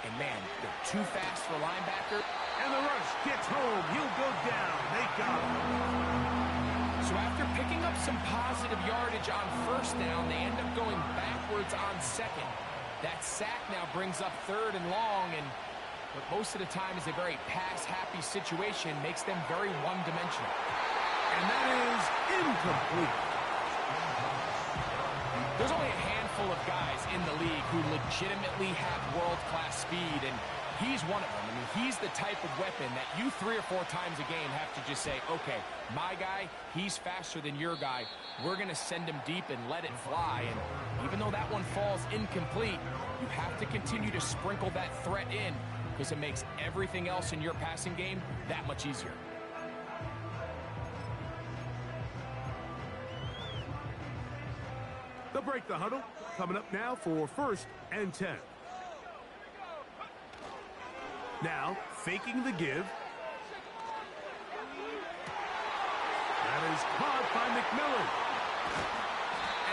S2: And man, they're too fast for linebacker.
S1: And the rush gets home. He'll go down. They got him.
S2: So after picking up some positive yardage on first down, they end up going backwards on second. That sack now brings up 3rd and long, and what most of the time is a very pass-happy situation makes them very one-dimensional.
S1: And that is incomplete.
S2: There's only a handful of guys in the league who legitimately have world-class speed, and he's one of them. I mean, he's the type of weapon that you 3 or 4 times a game have to just say, okay, my guy, he's faster than your guy. We're going to send him deep and let it fly. And even though that one falls incomplete, you have to continue to sprinkle that threat in because it makes everything else in your passing game that much easier.
S1: They'll break the huddle. Coming up now for 1st and 10. Now, faking the give. That is caught by McMillan.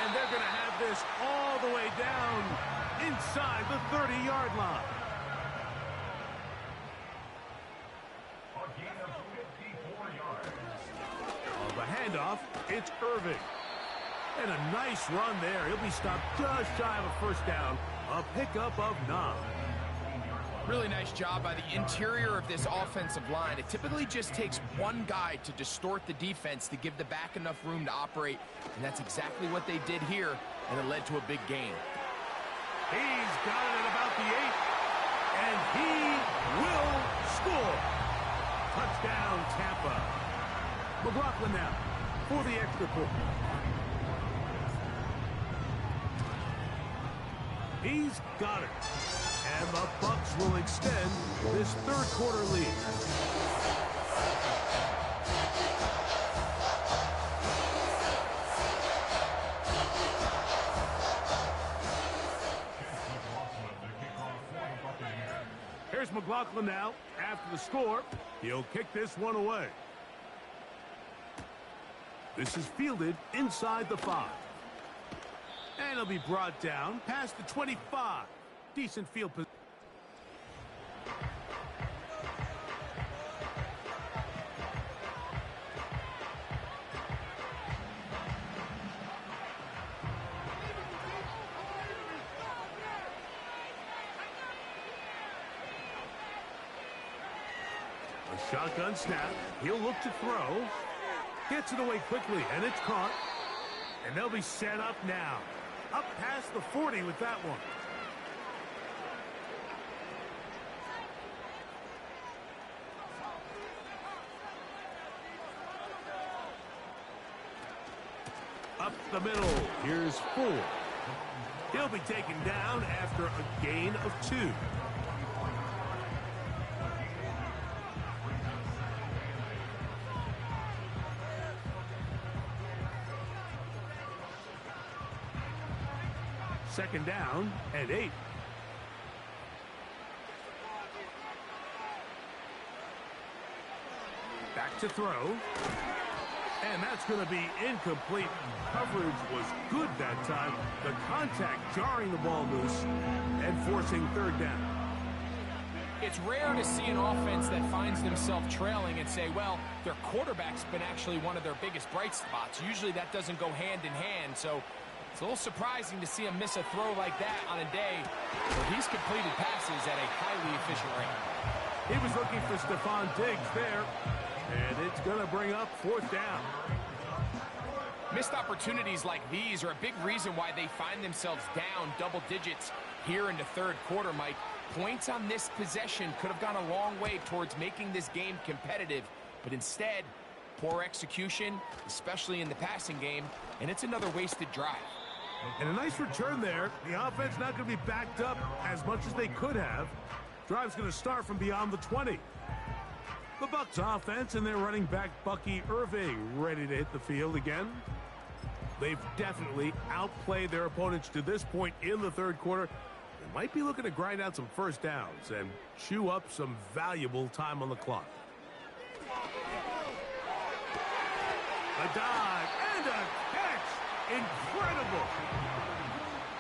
S1: And they're going to have this all the way down inside the 30-yard line.
S4: A gain of 54 yards.
S1: On the handoff, it's Irving. And a nice run there. He'll be stopped just shy of a 1st down. A pickup of 9.
S2: Really nice job by the interior of this offensive line. It typically just takes one guy to distort the defense to give the back enough room to operate, and that's exactly what they did here, and it led to a big gain.
S1: Touchdown, Tampa. McLaughlin now for the extra point. He's got it. And the Bucs will extend this third quarter lead. Here's McLaughlin now. After the score, he'll kick this one away. This is fielded inside the 5. And it'll be brought down past the 25. Decent field position. A shotgun snap. He'll look to throw. Gets it away quickly, and it's caught. And they'll be set up now. Up past the 40 with that one. Up the middle. Here's 4. He'll be taken down after a gain of 2. Second down and 8. Back to throw. And that's going to be incomplete. Coverage was good that time. The contact jarring the ball loose and forcing third down.
S2: It's rare to see an offense that finds themselves trailing and say, well, their quarterback's been actually one of their biggest bright spots. Usually that doesn't go hand in hand, so it's a little surprising to see him miss a throw like that on a day where he's completed passes at a highly efficient rate.
S1: He was looking for Stephon Diggs there, and it's going to bring up fourth down.
S2: Missed opportunities like these are a big reason why they find themselves down double digits here in the third quarter, Mike. Points on this possession could have gone a long way towards making this game competitive, but instead, poor execution, especially in the passing game, and it's another wasted drive.
S1: And a nice return there. The offense not going to be backed up as much as they could have. Drive's going to start from beyond the 20. The Bucs offense and their running back Bucky Irving ready to hit the field again. They've definitely outplayed their opponents to this point in the third quarter. They might be looking to grind out some first downs and chew up some valuable time on the clock. A dive and a catch. Incredible.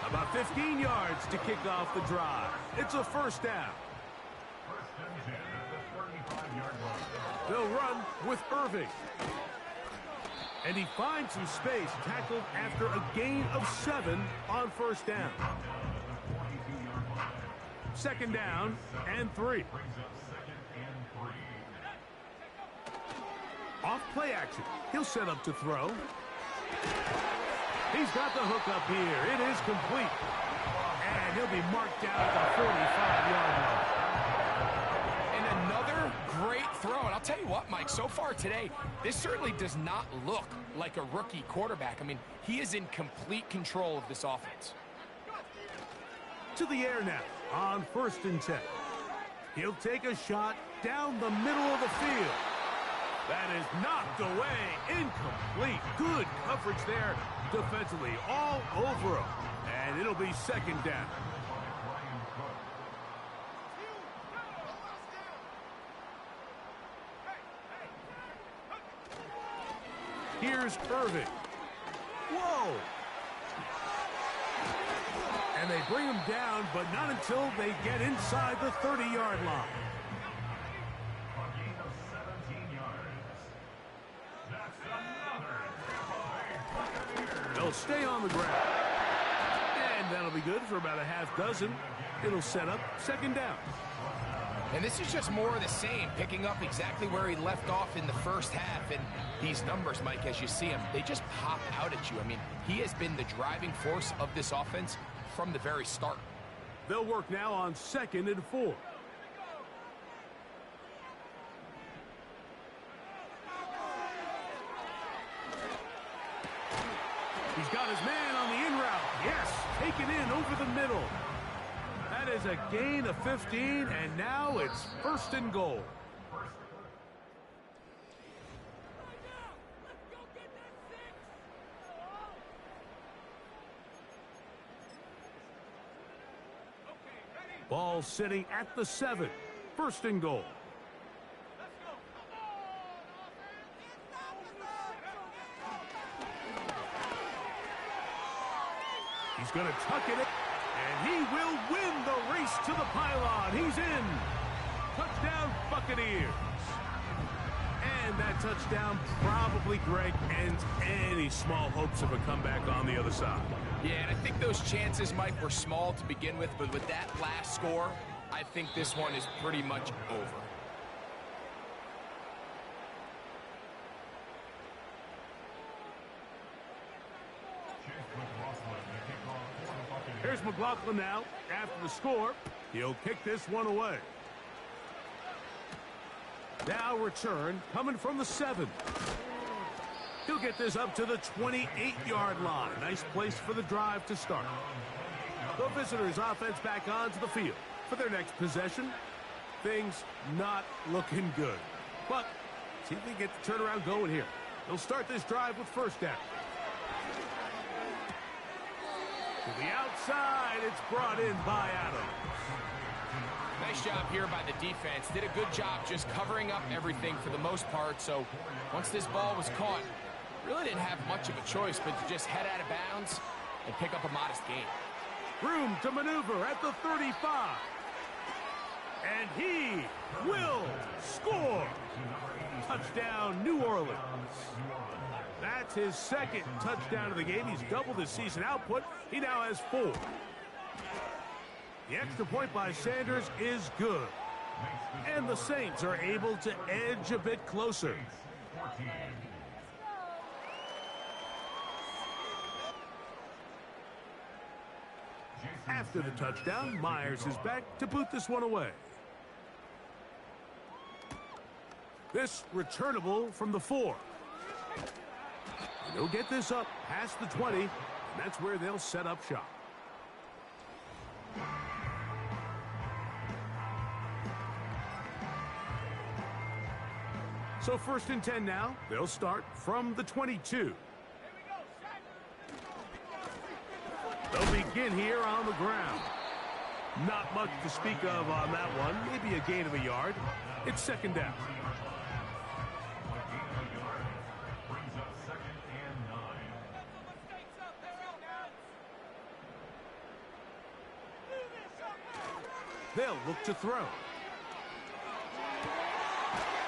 S1: About 15 yards to kick off the drive. It's a first down. They'll run with Irving. And he finds some space, tackled after a gain of 7 on first down. Second down and 3. Off play action. He'll set up to throw. He's got the hook up here. It is complete. And he'll be marked down at the 45-yard line.
S2: And another great throw. And I'll tell you what, Mike, so far today, this certainly does not look like a rookie quarterback. I mean, he is in complete control of this offense.
S1: To the air now on 1st and 10. He'll take a shot down the middle of the field. That is knocked away. Incomplete. Good coverage there defensively all over him. And it'll be second down. Here's Irving. Whoa! And they bring him down, but not until they get inside the 30-yard line. They'll stay on the ground. And that'll be good for about a half dozen. It'll set up second down.
S2: And this is just more of the same, picking up exactly where he left off in the first half. And these numbers, Mike, as you see them, they just pop out at you. I mean, he has been the driving force of this offense from the very start.
S1: They'll work now on 2nd and 4. taken in over the middle. That is a gain of 15, and now it's 1st and goal. Ball sitting at the 7. 1st and goal. He's going to tuck it in, and he will win the race to the pylon. He's in. Touchdown, Buccaneers. And that touchdown probably, Greg, ends any small hopes of a comeback on the other side.
S2: Yeah, and I think those chances, Mike, were small to begin with, but with that last score, I think this one is pretty much over.
S1: Here's McLaughlin now. After the score, he'll kick this one away. Now return coming from the 7. He'll get this up to the 28-yard line. Nice place for the drive to start. The visitors' offense back onto the field for their next possession. Things not looking good. But see if they get the turnaround going here. They'll start this drive with 1st down. To the outside, it's brought in by Adams.
S2: Nice job here by the defense. Did a good job just covering up everything for the most part. So once this ball was caught, really didn't have much of a choice but to just head out of bounds and pick up a modest gain.
S1: Room to maneuver at the 35. And he will score. Touchdown, New Orleans. That's his 2nd touchdown of the game. He's doubled his season output. He now has 4. The extra point by Sanders is good. And the Saints are able to edge a bit closer. After the touchdown, Myers is back to boot this one away. This returnable from the 4. And they'll get this up past the 20, and that's where they'll set up shop. So 1st and 10 now. They'll start from the 22. They'll begin here on the ground. Not much to speak of on that one. Maybe a gain of a yard. It's 2nd down. They'll look to throw.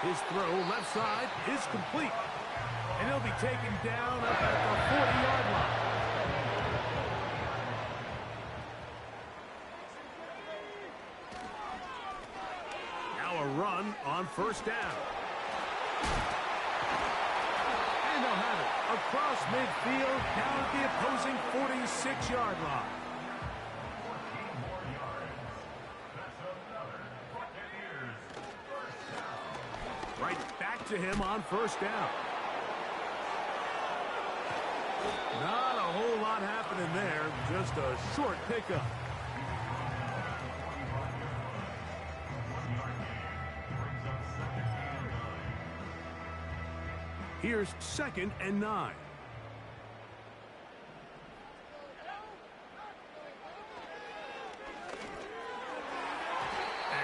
S1: His throw left side is complete. And he'll be taken down up at the 40-yard line. Now a run on 1st down. And they'll have it across midfield down at the opposing 46-yard line. Right back to him on 1st down. Not a whole lot happening there. Just a short pickup. Here's 2nd and 9.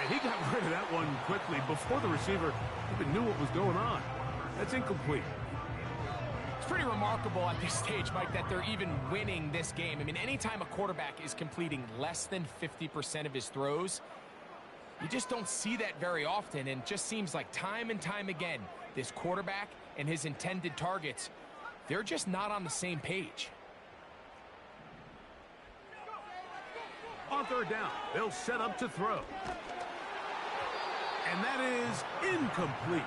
S1: And he got rid of that one quickly before the receiver even knew what was going on. That's incomplete.
S2: It's pretty remarkable at this stage, Mike, that they're even winning this game. I mean, anytime a quarterback is completing less than 50% of his throws, you just don't see that very often. And it just seems like time and time again, this quarterback and his intended targets, they're just not on the same page.
S1: On 3rd down, they'll set up to throw. And that is incomplete.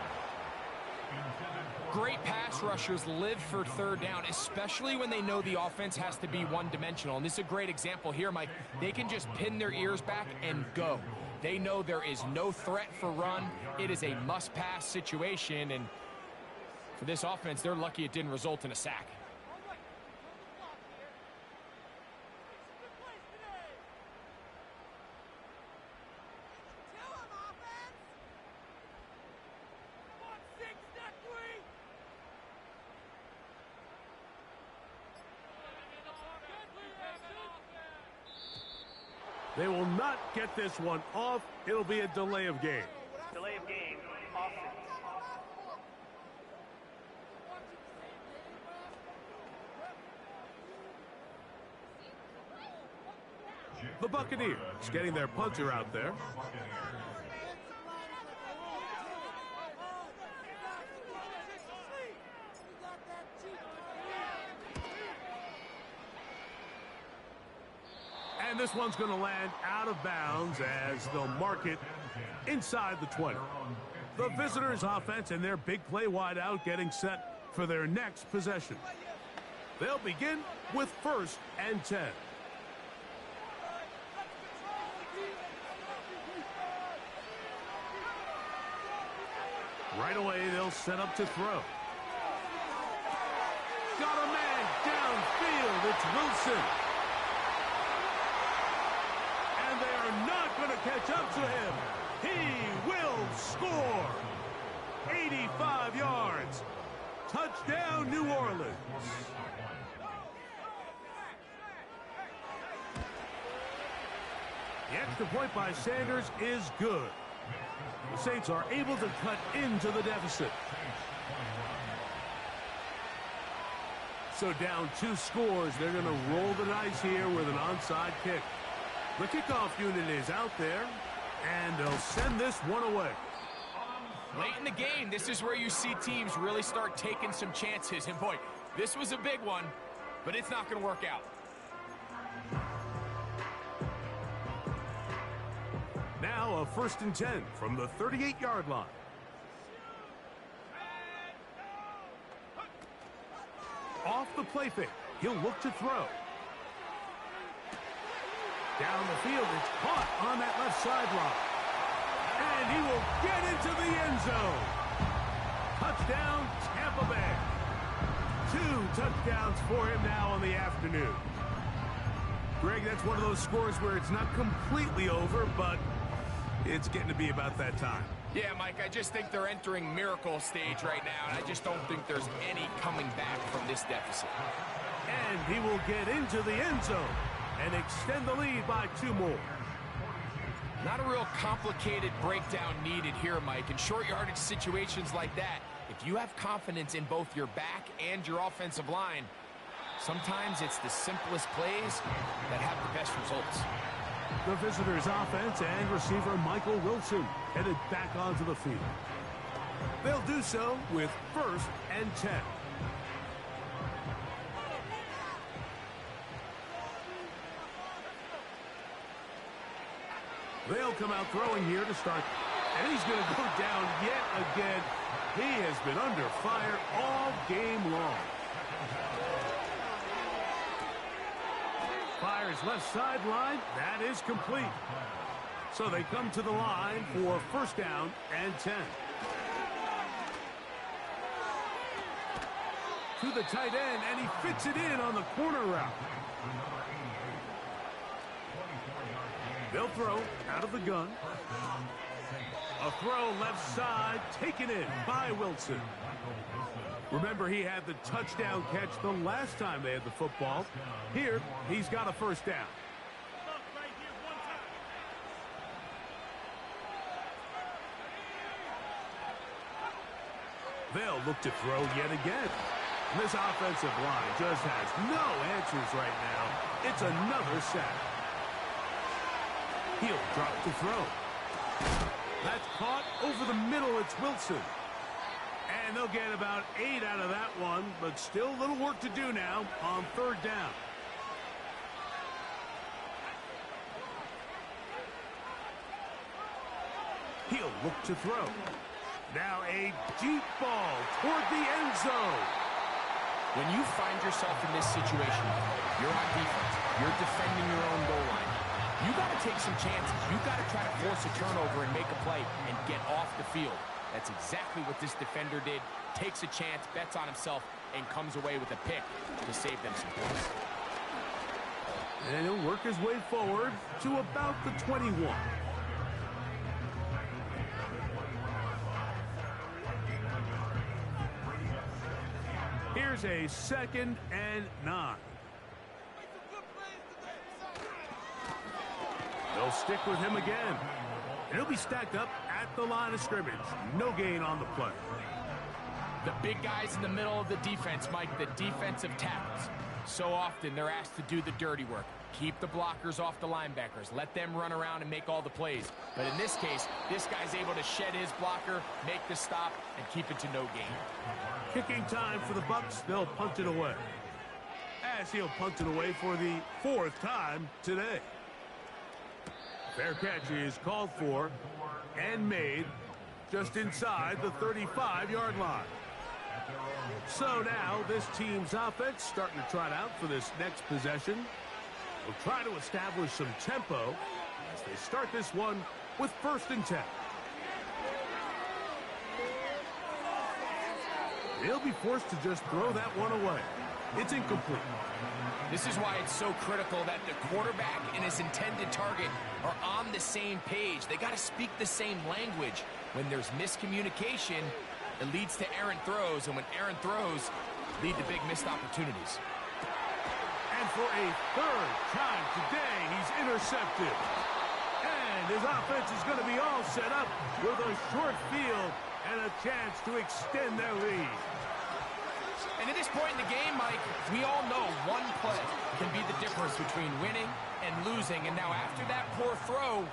S2: Great pass rushers live for 3rd down, especially when they know the offense has to be one-dimensional. And this is a great example here, Mike. They can just pin their ears back and go. They know there is no threat for run. It is a must-pass situation. And for this offense, they're lucky it didn't result in a sack.
S1: They will not get this one off. It'll be a delay of game.
S6: Delay of game, offense.
S1: The Buccaneers getting their punter out there. And this one's going to land out of bounds as they'll mark it inside the 20. The visitors' offense and their big play wide out getting set for their next possession. They'll begin with 1st and 10. Right away, they'll set up to throw. Got a man downfield. It's Wilson. And they are not going to catch up to him. He will score. 85 yards. Touchdown, New Orleans. The extra point by Sanders is good. The Saints are able to cut into the deficit. So down 2 scores, they're going to roll the dice here with an onside kick. The kickoff unit is out there, and they'll send this one away.
S2: Late in the game, this is where you see teams really start taking some chances. And boy, this was a big one, but it's not going to work out.
S1: Now a 1st and 10 from the 38-yard line. Off the play fake, he'll look to throw. Down the field, it's caught on that left sideline. And he will get into the end zone. Touchdown, Tampa Bay. 2 touchdowns for him now on the afternoon. Greg, that's one of those scores where it's not completely over, but it's getting to be about that time.
S2: Yeah, Mike, I just think they're entering miracle stage right now, and I just don't think there's any coming back from this deficit.
S1: And he will get into the end zone and extend the lead by 2 more.
S2: Not a real complicated breakdown needed here, Mike. In short yardage situations like that, if you have confidence in both your back and your offensive line, sometimes it's the simplest plays that have the best results.
S1: The visitors' offense and receiver Michael Wilson headed back onto the field. They'll do so with 1st and 10. They'll come out throwing here to start, and he's going to go down yet again. He has been under fire all game long. Fires left sideline. That is complete. So they come to the line for 1st down and 10. To the tight end, and he fits it in on the corner route. They'll throw out of the gun. A throw left side, taken in by Wilson. Remember, he had the touchdown catch the last time they had the football. Here, he's got a 1st down. They'll look to throw yet again. This offensive line just has no answers right now. It's another sack. He'll drop to throw. That's caught over the middle. It's Wilson. And they'll get about 8 out of that one, but still a little work to do now on 3rd down. He'll look to throw. Now a deep ball toward the end zone.
S2: When you find yourself in this situation, you're on defense, you're defending your own goal line. You got to take some chances. You got to try to force a turnover and make a play and get off the field. That's exactly what this defender did. Takes a chance, bets on himself, and comes away with a pick to save them some points.
S1: And he'll work his way forward to about the 21. Here's a 2nd and 9. They'll stick with him again. And he'll be stacked up at the line of scrimmage. No gain on the play.
S2: The big guys in the middle of the defense, Mike, the defensive tackles. So often they're asked to do the dirty work. Keep the blockers off the linebackers. Let them run around and make all the plays. But in this case, this guy's able to shed his blocker, make the stop, and keep it to no gain.
S1: Kicking time for the Bucs. They'll punt it away. As he'll punt it away for the 4th time today. Fair catch is called for and made just inside the 35-yard line. So now this team's offense starting to trot out for this next possession. They'll try to establish some tempo as they start this one with 1st and 10. They'll be forced to just throw that one away. It's incomplete.
S2: This is why it's so critical that the quarterback and his intended target are on the same page. They got to speak the same language. When there's miscommunication, it leads to errant throws, and when errant throws lead to big missed opportunities.
S1: And for a 3rd time today, he's intercepted. And his offense is going to be all set up with a short field and a chance to extend their lead.
S2: And at this point in the game, Mike, we all know one play can be the difference between winning and losing. And now after that poor throw,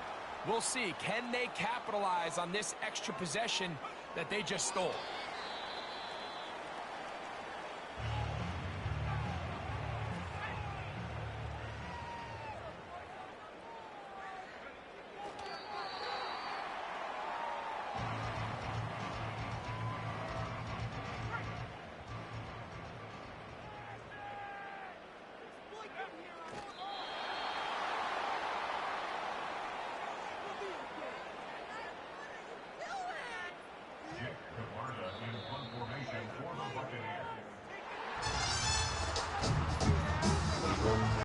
S2: we'll see, can they capitalize on this extra possession that they just stole?